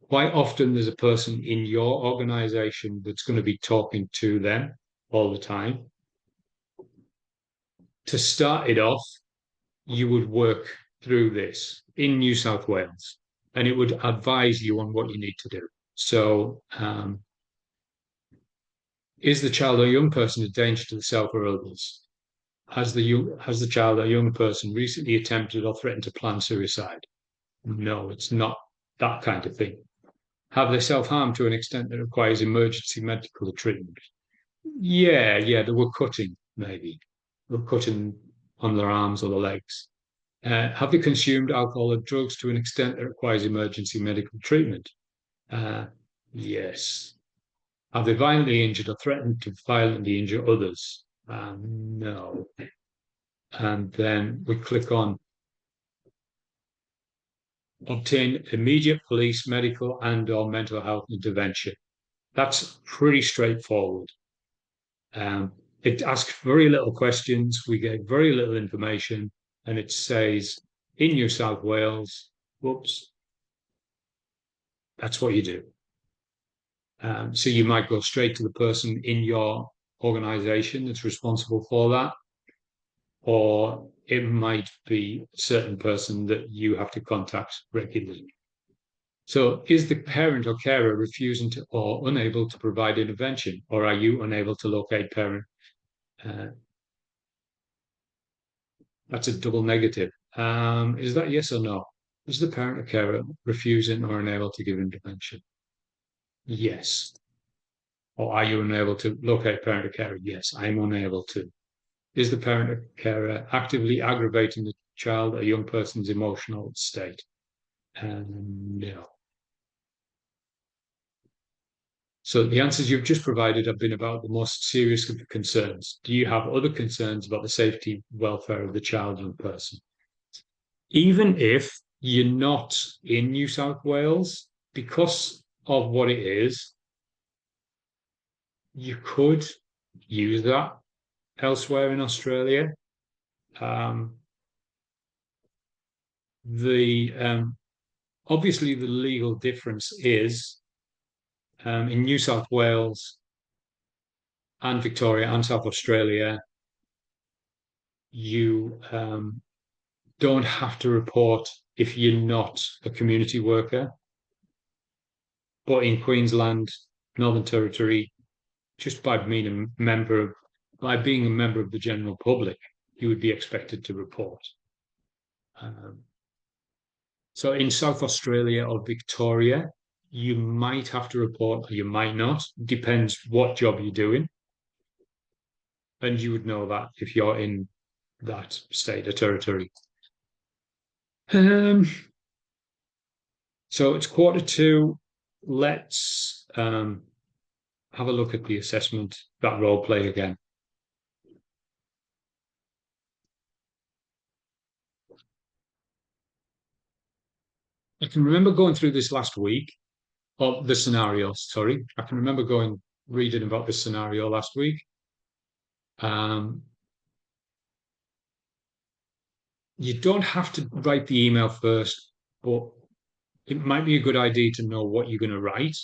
Quite often there's a person in your organization that's going to be talking to them all the time. To start it off, you would work through this in New South Wales, and it would advise you on what you need to do. So, is the child or young person a danger to the self or others? Has the child or young person recently attempted or threatened to plan suicide? No, it's not that kind of thing. Have they self-harmed to an extent that requires emergency medical treatment? Yeah, they were cutting, maybe. They were cutting on their arms or their legs. Have they consumed alcohol or drugs to an extent that requires emergency medical treatment? Yes. Have they violently injured or threatened to violently injure others? No. And then we click on obtain immediate police, medical, and/or mental health intervention. That's pretty straightforward. It asks very little questions. We get very little information, and it says in New South Wales, whoops, that's what you do. So you might go straight to the person in your organization that's responsible for that, or it might be a certain person that you have to contact regularly. So is the parent or carer refusing to or unable to provide intervention, or are you unable to locate parent? That's a double negative. Is that yes or no? Is the parent or carer refusing or unable to give intervention? Yes. Or are you unable to locate parent or carer? Yes, I'm unable to. Is the parent or carer actively aggravating the child or young person's emotional state? No. So the answers you've just provided have been about the most serious of the concerns. Do you have other concerns about the safety, welfare of the child and person? Even if you're not in New South Wales, because of what it is, you could use that elsewhere in Australia. Obviously the legal difference is in New South Wales and Victoria and South Australia, you don't have to report if you're not a community worker. But in Queensland, Northern Territory, just by being a member of the general public, you would be expected to report. So in South Australia or Victoria, you might have to report or you might not. Depends what job you're doing. And you would know that if you're in that state or territory. So it's 1:45. Let's have a look at the assessment, that role play again. I can remember going through this last week, or the scenario, sorry. I can remember reading about this scenario last week. You don't have to write the email first, but it might be a good idea to know what you're going to write.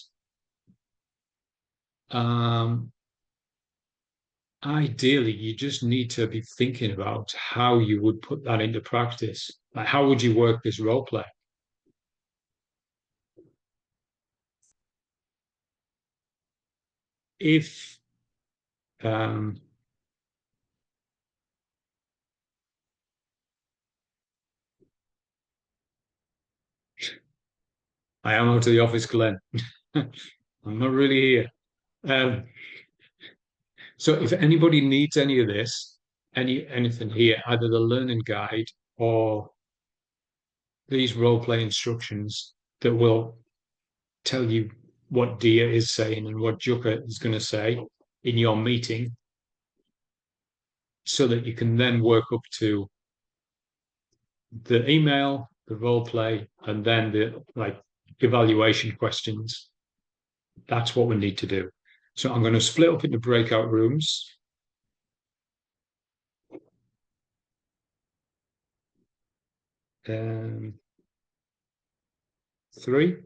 Ideally, you just need to be thinking about how you would put that into practice. Like, how would you work this role play? If I am out of the office, Glenn. I'm not really here. So if anybody needs any of this, anything here, either the learning guide or these role play instructions that will tell you what Dia is saying and what Jukka is going to say in your meeting, so that you can then work up to the email, the role play, and then the evaluation questions. That's what we need to do. So I'm going to split up into breakout rooms. Three.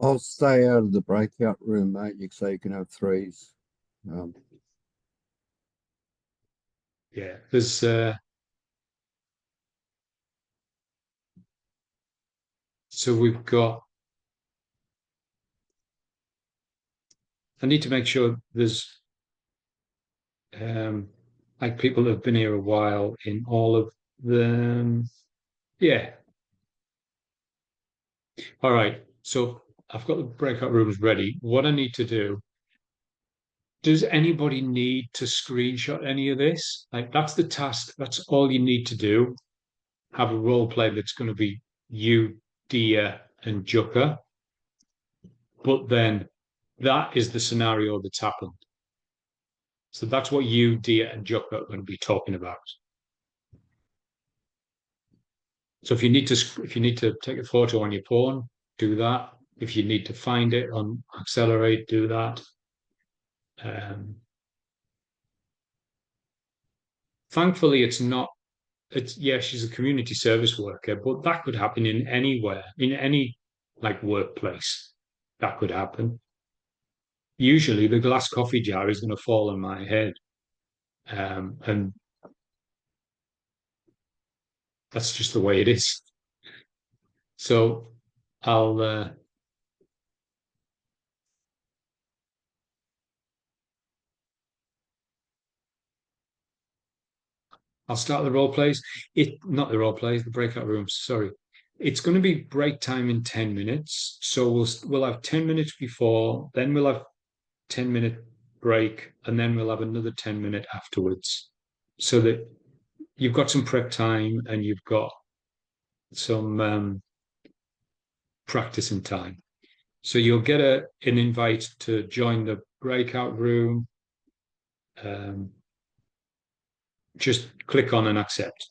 I'll stay out of the breakout room, mate. So you can have threes. Yeah, there's so we've got. I need to make sure there's like people that have been here a while in all of them. Yeah. All right. So I've got the breakout rooms ready. What I need to do, does anybody need to screenshot any of this? Like, that's the task. That's all you need to do. Have a role play that's going to be you, Dia, and Jukka. But then that is the scenario that's happened. So that's what you, Dia, and Jukka are going to be talking about. So if you need to take a photo on your phone, do that. If you need to find it on Accelerate, do that. Thankfully, it's not. She's a community service worker, but that could happen in anywhere, in any workplace. That could happen. Usually, the glass coffee jar is going to fall on my head, and that's just the way it is. So I'll start the role plays. Not the role plays, the breakout rooms. Sorry, it's going to be break time in 10 minutes. So we'll have 10 minutes before, then we'll have 10-minute break, and then we'll have another 10-minute afterwards, so that you've got some prep time and you've got some practicing time. So you'll get an invite to join the breakout room. Just click on and accept.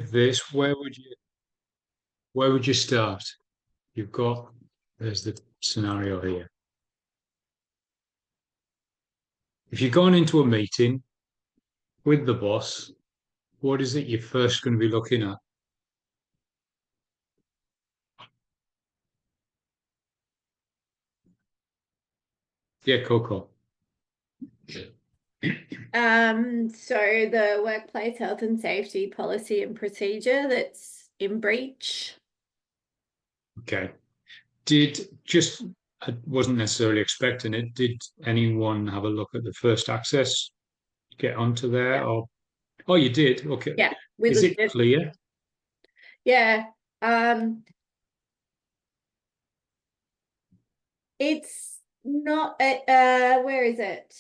this, where would you start? There's the scenario here. If you're going into a meeting with the boss, what is it you're first going to be looking at? Yeah, Coco. So the workplace health and safety policy and procedure that's in breach. Okay. I wasn't necessarily expecting it. Did anyone have a look at the first access? Get onto there, or you did? Okay. Yeah. Is it clear? Yeah. It's not. Where is it?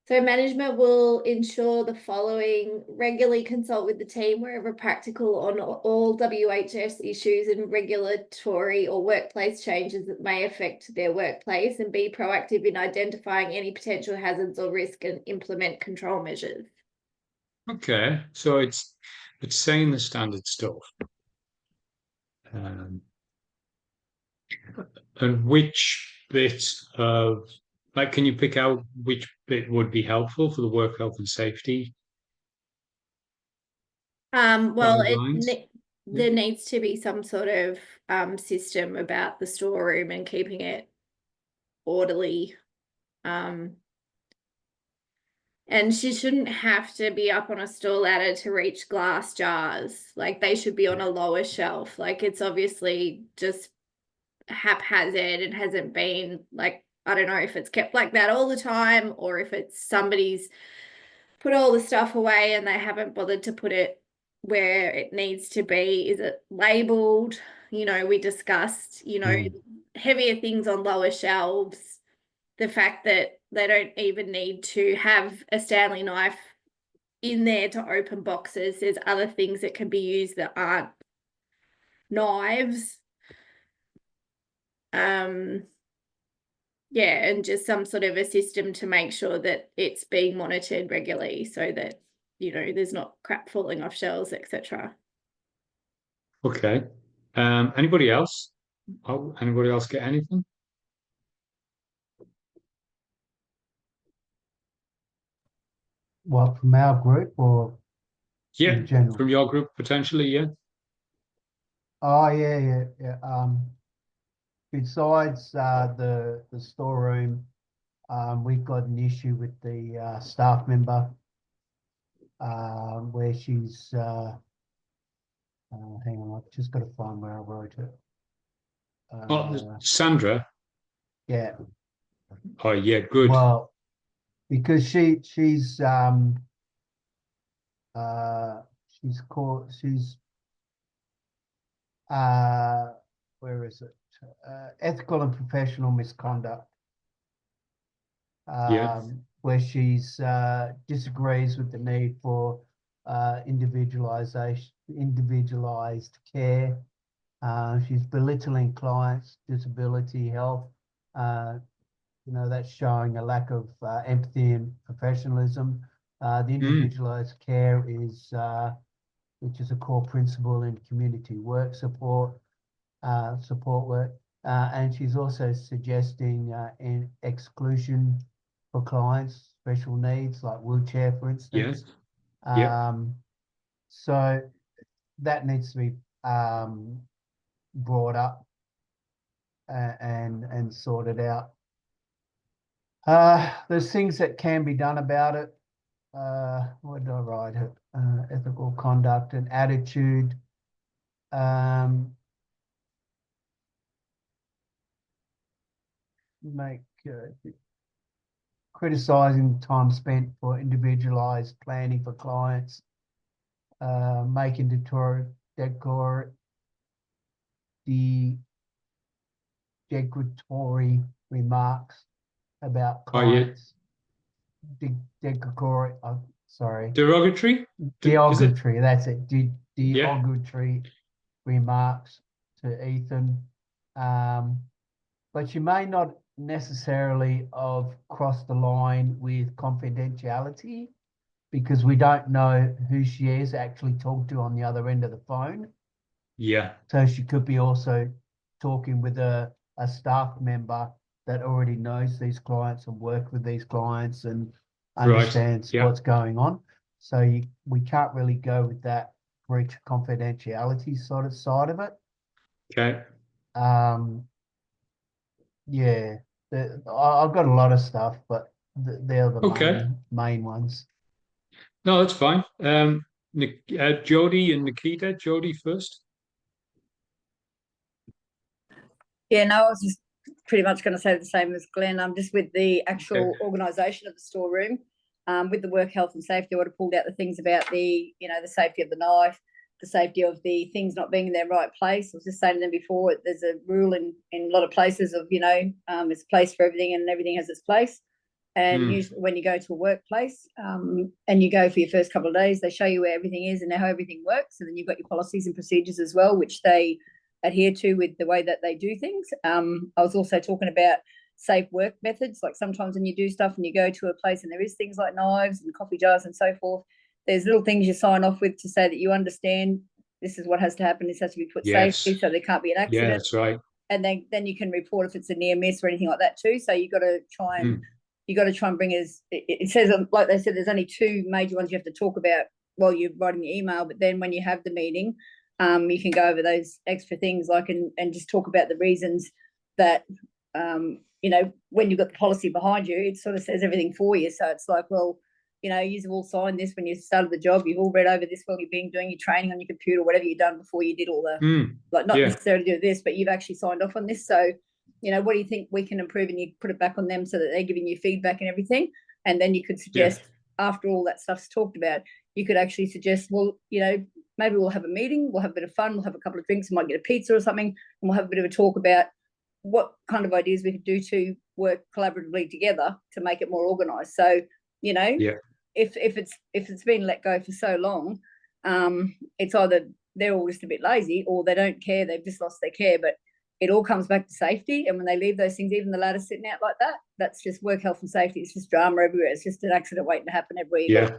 So management will ensure the following: regularly consult with the team wherever practical on all WHS issues and regulatory or workplace changes that may affect their workplace, and be proactive in identifying any potential hazards or risk and implement control measures. Okay, so it's saying the standard stuff. And which bit of, like, can you pick out which bit would be helpful for the work health and safety? Well, there needs to be some sort of system about the storeroom and keeping it orderly. And she shouldn't have to be up on a store ladder to reach glass jars. Like, they should be on a lower shelf. Like, it's obviously just haphazard. It hasn't been, like, I don't know if it's kept like that all the time, or if it's somebody's put all the stuff away and they haven't bothered to put it where it needs to be. Is it labeled? You know, we discussed, heavier things on lower shelves. The fact that they don't even need to have a Stanley knife in there to open boxes. There's other things that can be used that aren't knives. Yeah, and just some sort of a system to make sure that it's being monitored regularly so that, there's not crap falling off shelves, etc. Okay. Anybody else? Anybody else get anything? What, from our group or Yeah, in general? from your group potentially, yeah. Oh yeah. Besides the storeroom, we've got an issue with the staff member where she's hang on, I've just got to find where I wrote it. Sandra. Yeah. Oh yeah, good. Well, because she's where is it? Ethical and professional misconduct. Where she's disagrees with the need for individualized care. She's belittling clients' disability health. That's showing a lack of empathy and professionalism. The individualized care is, which is a core principle in community work support work. And she's also suggesting an exclusion for clients, special needs, like wheelchair, for instance. So that needs to be brought up and sorted out. There's things that can be done about it. Where did I write it? Ethical conduct and attitude. Criticizing time spent for individualized planning for clients, making degradatory remarks about clients. Derogatory, that's it. Derogatory remarks to Ethan. But you may not necessarily have crossed the line with confidentiality, because we don't know who she is actually talked to on the other end of the phone. Yeah. So she could be also talking with a staff member that already knows these clients and work with these clients and understands what's going on. So we can't really go with that breach of confidentiality sort of side of it. Okay. Yeah, I've got a lot of stuff, but they're the main ones. No, that's fine. Jody and Nikita. Jody first. Yeah, no, I was just pretty much going to say the same as Glenn. I'm just with the actual organisation of the storeroom, with the work health and safety. I would have pulled out the things about the safety of the knife, the safety of the things not being in their right place. I was just saying to them before, there's a rule in a lot of places of, there's a place for everything and everything has its place. And usually when you go to a workplace and you go for your first couple of days, they show you where everything is and how everything works. And then you've got your policies and procedures as well, which they adhere to with the way that they do things. I was also talking about safe work methods. Like sometimes when you do stuff and you go to a place and there is things like knives and coffee jars and so forth, there's little things you sign off with to say that you understand this is what has to happen. This has to be put safely, so there can't be an accident. Yeah, that's right. And then you can report if it's a near miss or anything like that too. So you got to try and bring as it says, like they said, there's only two major ones you have to talk about while you're writing your email. But then when you have the meeting, you can go over those extra things, like and just talk about the reasons that when you've got the policy behind you, it sort of says everything for you. So it's like, well, you've all signed this when you started the job. You've all read over this while you've been doing your training on your computer, whatever you've done before you did all the not necessarily do this, but you've actually signed off on this. So, what do you think we can improve? And you put it back on them so that they're giving you feedback and everything. And then you could suggest after all that stuff's talked about, you could actually suggest, well, maybe we'll have a meeting, we'll have a bit of fun, we'll have a couple of drinks, we might get a pizza or something, and we'll have a bit of a talk about what kind of ideas we could do to work collaboratively together to make it more organised. So, if it's been let go for so long, it's either they're all just a bit lazy or they don't care, they've just lost their care. But it all comes back to safety. And when they leave those things, even the ladder sitting out like that, that's just work health and safety. It's just drama everywhere. It's just an accident waiting to happen every week.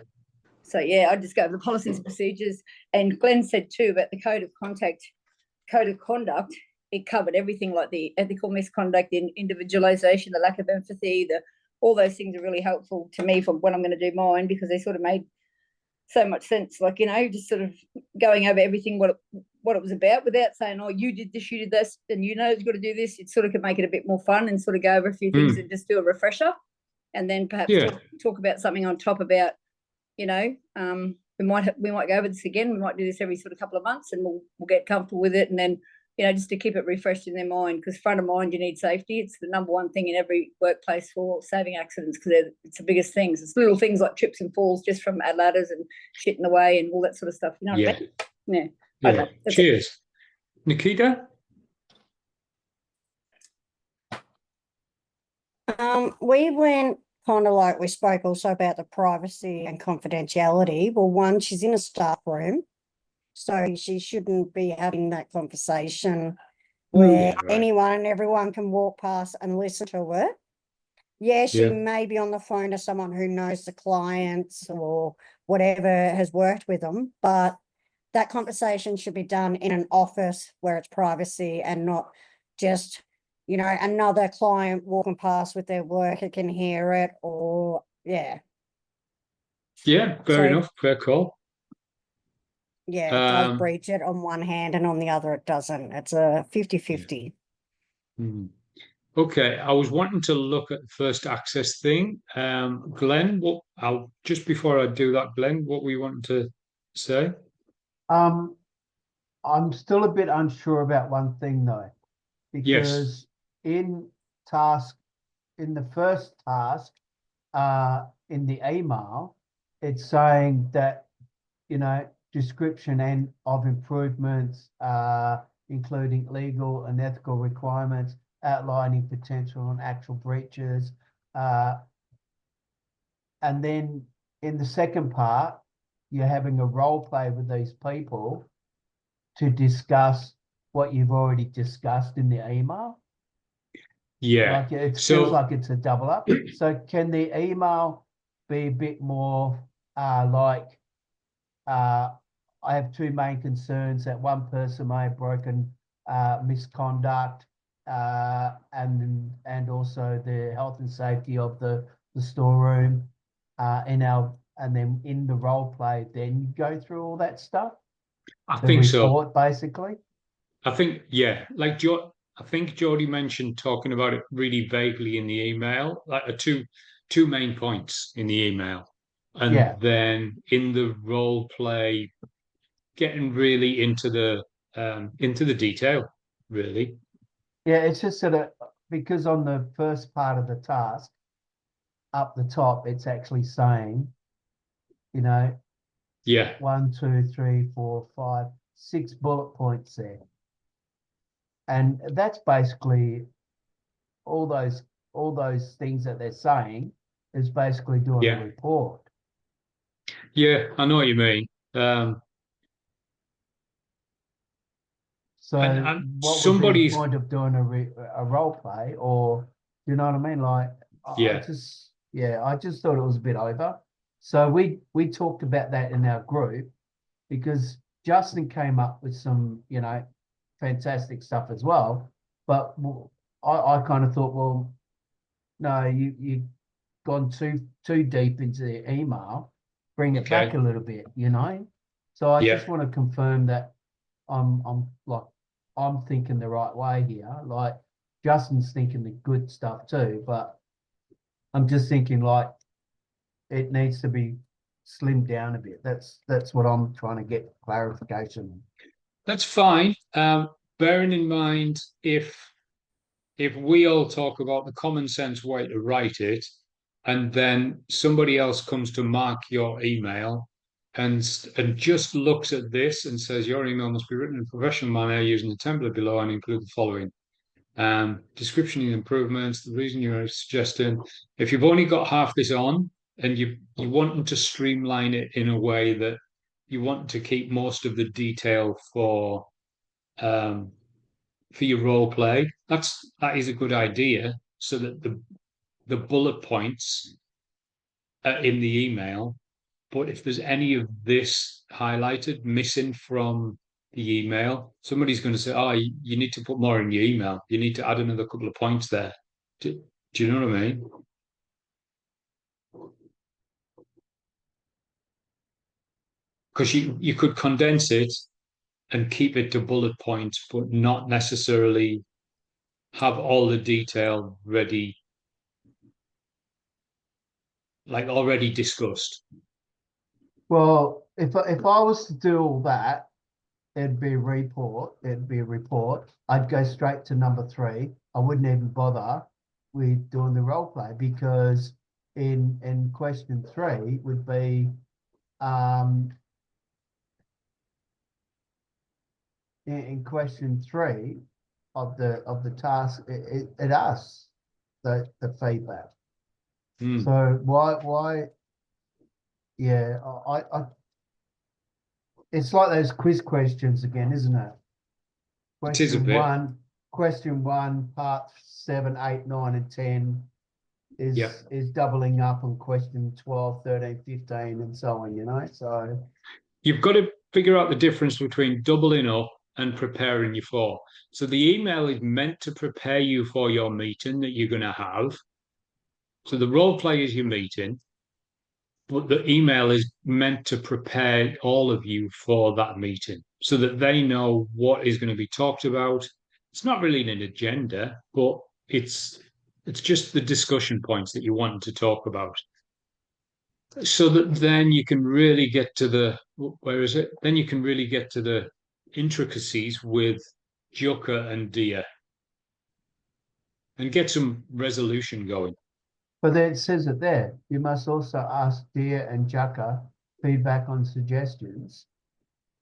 So I'd just go over the policies and procedures. And Glenn said too about the code of conduct. It covered everything, like the ethical misconduct, in individualization, the lack of empathy, all those things are really helpful to me for when I'm going to do mine, because they sort of made so much sense. Like, just sort of going over everything, what it was about, without saying, oh, you did this, you've got to do this. It sort of could make it a bit more fun and sort of go over a few things and just do a refresher, and then perhaps talk about something on top about, we might go over this again. We might do this every sort of couple of months, and we'll get comfortable with it, and then just to keep it refreshed in their mind, because front of mind, you need safety. It's the number one thing in every workplace for saving accidents, because it's the biggest things. It's little things like trips and falls just from ladders and shit in the way and all that sort of stuff. You know what I mean? Yeah. Cheers. Nikita? We went kind of like, we spoke also about the privacy and confidentiality. Well, one, she's in a staff room, so she shouldn't be having that conversation where anyone and everyone can walk past and listen to it. She may be on the phone to someone who knows the clients or whatever, has worked with them, but that conversation should be done in an office where it's privacy and not just, another client walking past with their worker can hear it, or fair enough, fair call. It does breach it on one hand, and on the other it doesn't. It's a 50-50. Okay, I was wanting to look at the first access thing. Glenn, just before I do that, Glenn, what were you wanting to say? I'm still a bit unsure about one thing though, because in the first task, in the email, it's saying that, description and of improvements, including legal and ethical requirements, outlining potential and actual breaches. And then in the second part, you're having a role play with these people to discuss what you've already discussed in the email. Yeah. Like it feels like it's a double up. So can the email be a bit more like I have two main concerns: that one person may have broken misconduct, and also the health and safety of the storeroom, and then in the role play, then you go through all that stuff. I think so. Basically. I think, yeah, like I think Jodie mentioned talking about it really vaguely in the email, like two main points in the email, and then in the role play, getting really into the detail, really. Yeah, it's just sort of because on the first part of the task, up the top, it's actually saying, Yeah. 1, 2, 3, 4, 5, 6 bullet points there. And that's basically all those things that they're saying is basically doing a report. Yeah, I know what you mean. So what would be the point of doing a role play, or you know what I mean? Like, I just thought it was a bit over. So we talked about that in our group because Justin came up with some, fantastic stuff as well. But I kind of thought, well, no, you gone too deep into the email. Bring it back a little bit, So I just want to confirm that I'm thinking the right way here. Like Justin's thinking the good stuff too, but I'm just thinking like it needs to be slimmed down a bit. That's what I'm trying to get clarification. That's fine. Bearing in mind if we all talk about the common sense way to write it, and then somebody else comes to mark your email and just looks at this and says your email must be written in a professional manner using the template below and include the following. Description of improvements, the reason you're suggesting. If you've only got half this on and you want to streamline it in a way that you want to keep most of the detail for your role play, that is a good idea, so that the bullet points are in the email. But if there's any of this highlighted missing from the email, somebody's going to say, oh, you need to put more in your email. You need to add another couple of points there. Do you know what I mean? Because you could condense it and keep it to bullet points, but not necessarily have all the detail ready, like already discussed. Well, if I was to do all that, it'd be a report. I'd go straight to number 3. I wouldn't even bother with doing the role play, because in question 3 would be in question 3 of the task, it asks the feedback. So why? Yeah, I it's like those quiz questions again, isn't it? It is a bit. Question 1, part 7, 8, 9, and 10 is doubling up on question 12, 13, 15, and so on, So you've got to figure out the difference between doubling up and preparing you for. So the email is meant to prepare you for your meeting that you're going to have. So the role play is your meeting, but the email is meant to prepare all of you for that meeting so that they know what is going to be talked about. It's not really an agenda, but it's just the discussion points that you want to talk about. So that then you can really get to then you can really get to the intricacies with Jukka and Dia and get some resolution going. But then it says it there. You must also ask Dia and Jukka feedback on suggestions.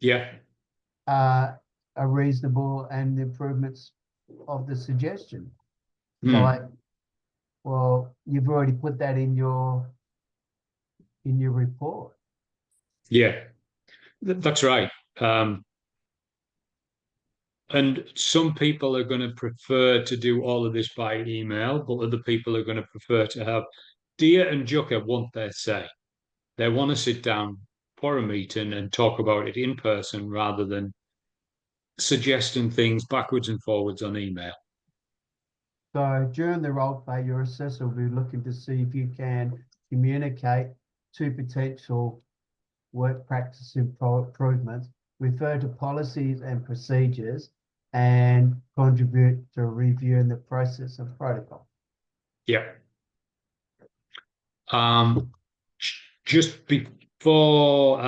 Yeah. Are reasonable and improvements of the suggestion. Like, well, you've already put that in your report. Yeah, that's right. And some people are going to prefer to do all of this by email, but other people are going to prefer to have Dia and Jukka want their say. They want to sit down for a meeting and talk about it in person rather than suggesting things backwards and forwards on email. So during the role play, your assessor will be looking to see if you can communicate to potential work practice improvements, refer to policies and procedures, and contribute to reviewing the process and protocol. Yeah. Just before,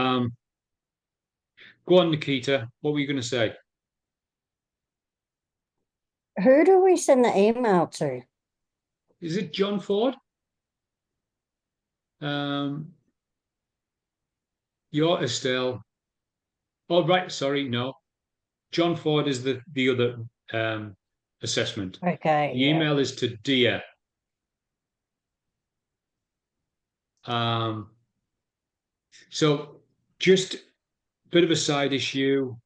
go on, Nikita. What were you going to say? Who do we send the email to? Is it John Ford? You're Estelle. Oh, right. Sorry, no. John Ford is the other assessment. Okay. The email is to Dia. So just a bit of a side issue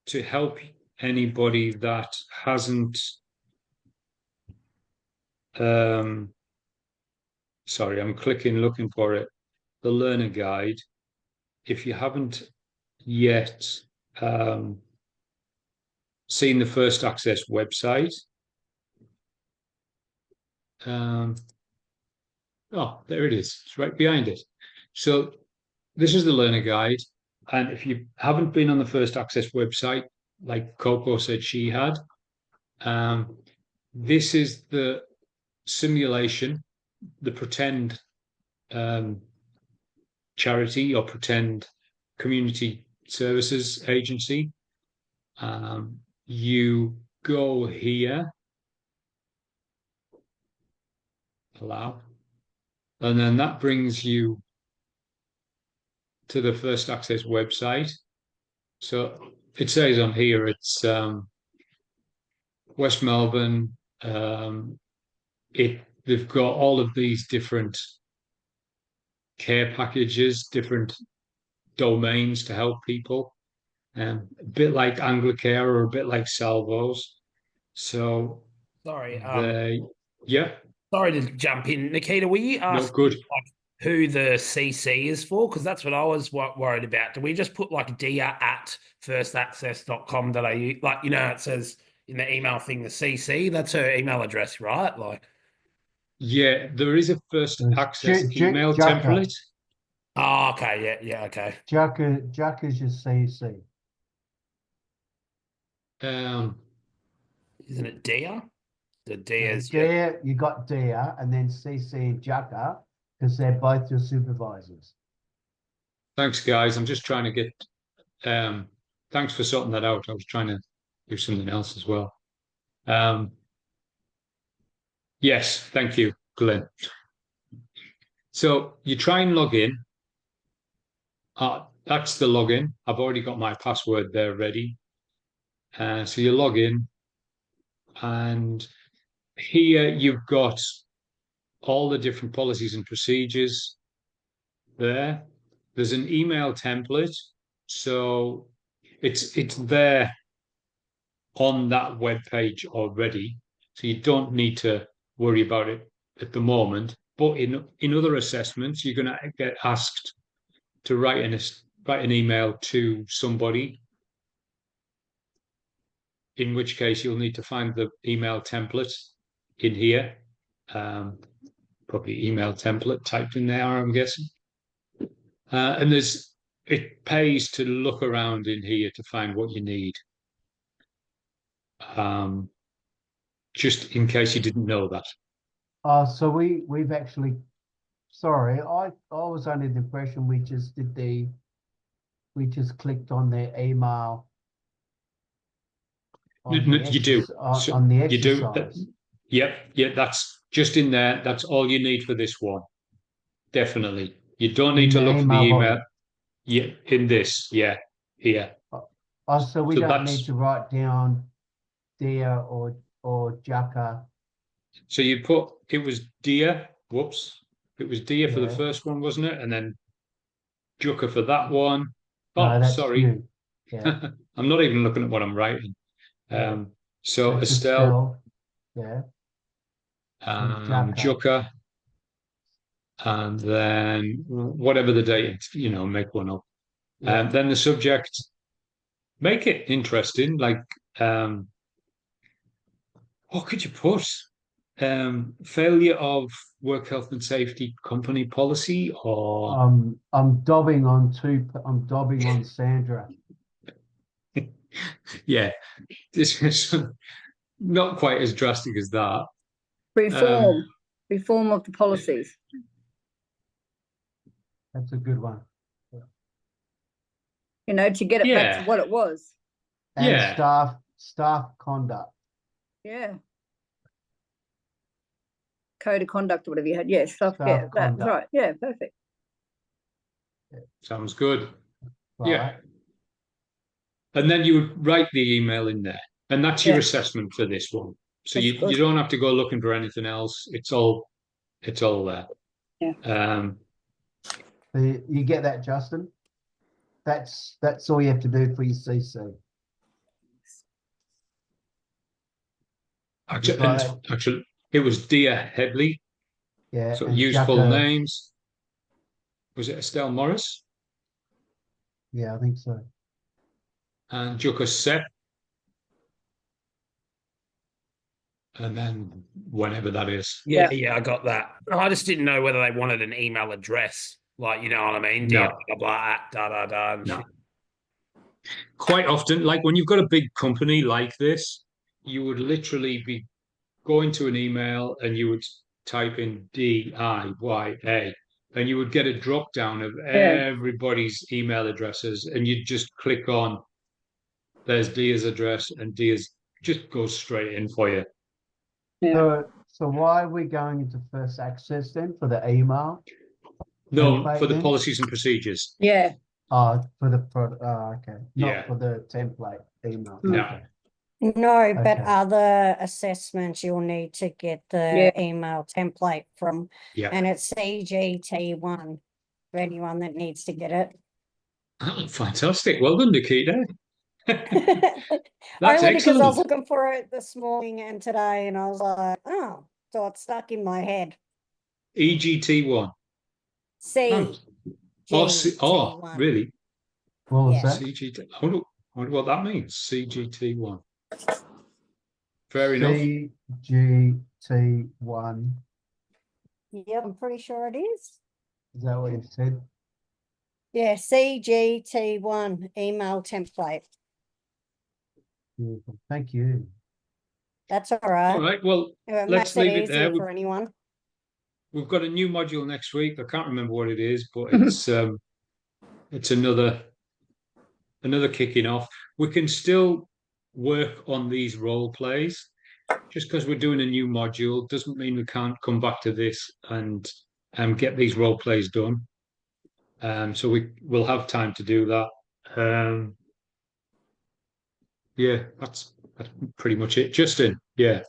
to help anybody that hasn't sorry, I'm looking for it. The learner guide. If you haven't yet seen the First Access website, oh, there it is. It's right behind it. So this is the learner guide. And if you haven't been on the First Access website, like Coco said she had, this is the simulation, the pretend charity or pretend community services agency. You go here, allow, and then that brings you to the First Access website. So it says on here it's West Melbourne. They've got all of these different care packages, different domains to help people, a bit like Anglicare or a bit like Salvos. So sorry, yeah. Sorry to jump in, Nikita. Were you asked good. Like, who the CC is for? Because that's what I was worried about. Do we just put like dia@firstaccess.com.au? Like, it says in the email thing, the CC, that's her email address, right? Like, yeah, there is a First Access email template. Oh, okay, yeah, okay. Jack is your CC. Isn't it Dia? The Dia's Dia, you got Dia, and then CC and Jacka, because they're both your supervisors. Thanks, guys. I'm just trying to get. Thanks for sorting that out. I was trying to do something else as well. Yes, thank you, Glenn. So you try and log in. That's the login. I've already got my password there ready. So you log in, and here you've got all the different policies and procedures there. There's an email template, so it's there on that web page already, so you don't need to worry about it at the moment. But in other assessments, you're going to get asked to write an email to somebody, in which case you'll need to find the email template in here. Probably email template typed in there, I'm guessing. And it pays to look around in here to find what you need. Just in case you didn't know that. So we've actually, sorry, I was under the impression we just clicked on their email. You do. On the exercise. Yep, that's just in there. That's all you need for this one. Definitely. You don't need to look for the email. Yeah, in this, yeah, here. So we don't need to write down Dia or Jacka. So it was Dia. Whoops. It was Dia for the first one, wasn't it? And then Jucka for that one. Oh, no, sorry. You. Yeah. I'm not even looking at what I'm writing. So Estelle. Yeah. Jucka. and then whatever the date, make one up. Yeah. And then the subject, make it interesting. Like, what could you put? Failure of work health and safety company policy, or I'm dobbing on Sandra. yeah, this is not quite as drastic as that. Reform of the policies. That's a good one. To get it back to what it was. And staff conduct. Yeah. Code of conduct or whatever you had. Yeah, that's right. Yeah, perfect. Sounds good. Right. Yeah. And then you would write the email in there, and that's your assessment for this one. So you don't have to go looking for anything else. It's all there. Yeah. You get that, Justin? That's all you have to do for your CC. Actually, it was Dear Headley. Yeah. So useful names. Was it Estelle Morris? Yeah, I think so. And Jucus Set. And then whenever that is. Yeah, I got that. I just didn't know whether they wanted an email address. Like, you know what I mean? No. No. Quite often, like when you've got a big company like this, you would literally be going to an email and you would type in DIYA and you would get a drop down of everybody's email addresses, and you'd just click on there's Dia's address, and Dia's just goes straight in for you. Yeah. So why are we going into first access then for the email? No, for the policies and procedures. Yeah. Okay. Not for the template email. No. Okay. No, but other assessments you'll need to get the email template from, and it's CGT1 for anyone that needs to get it. Oh, fantastic. Well done, Nikita. That's Only because I was excellent. looking for it this morning and today, and I was like, oh, so it's stuck in my head. EGT1. CGT1. Really? What was that? CGT. I wonder what that means. CGT1. Fair enough. CGT1. Yep, I'm pretty sure it is. Is that what you said? Yeah, CGT1 email template. Beautiful. Thank you. That's all right. All right. Well, It let's makes it leave it easier there. for anyone. We've got a new module next week. I can't remember what it is, but it's another kicking off. We can still work on these role plays. Just because we're doing a new module doesn't mean we can't come back to this and get these role plays done. So we'll have time to do that. Yeah, that's pretty much it. Justin, yeah.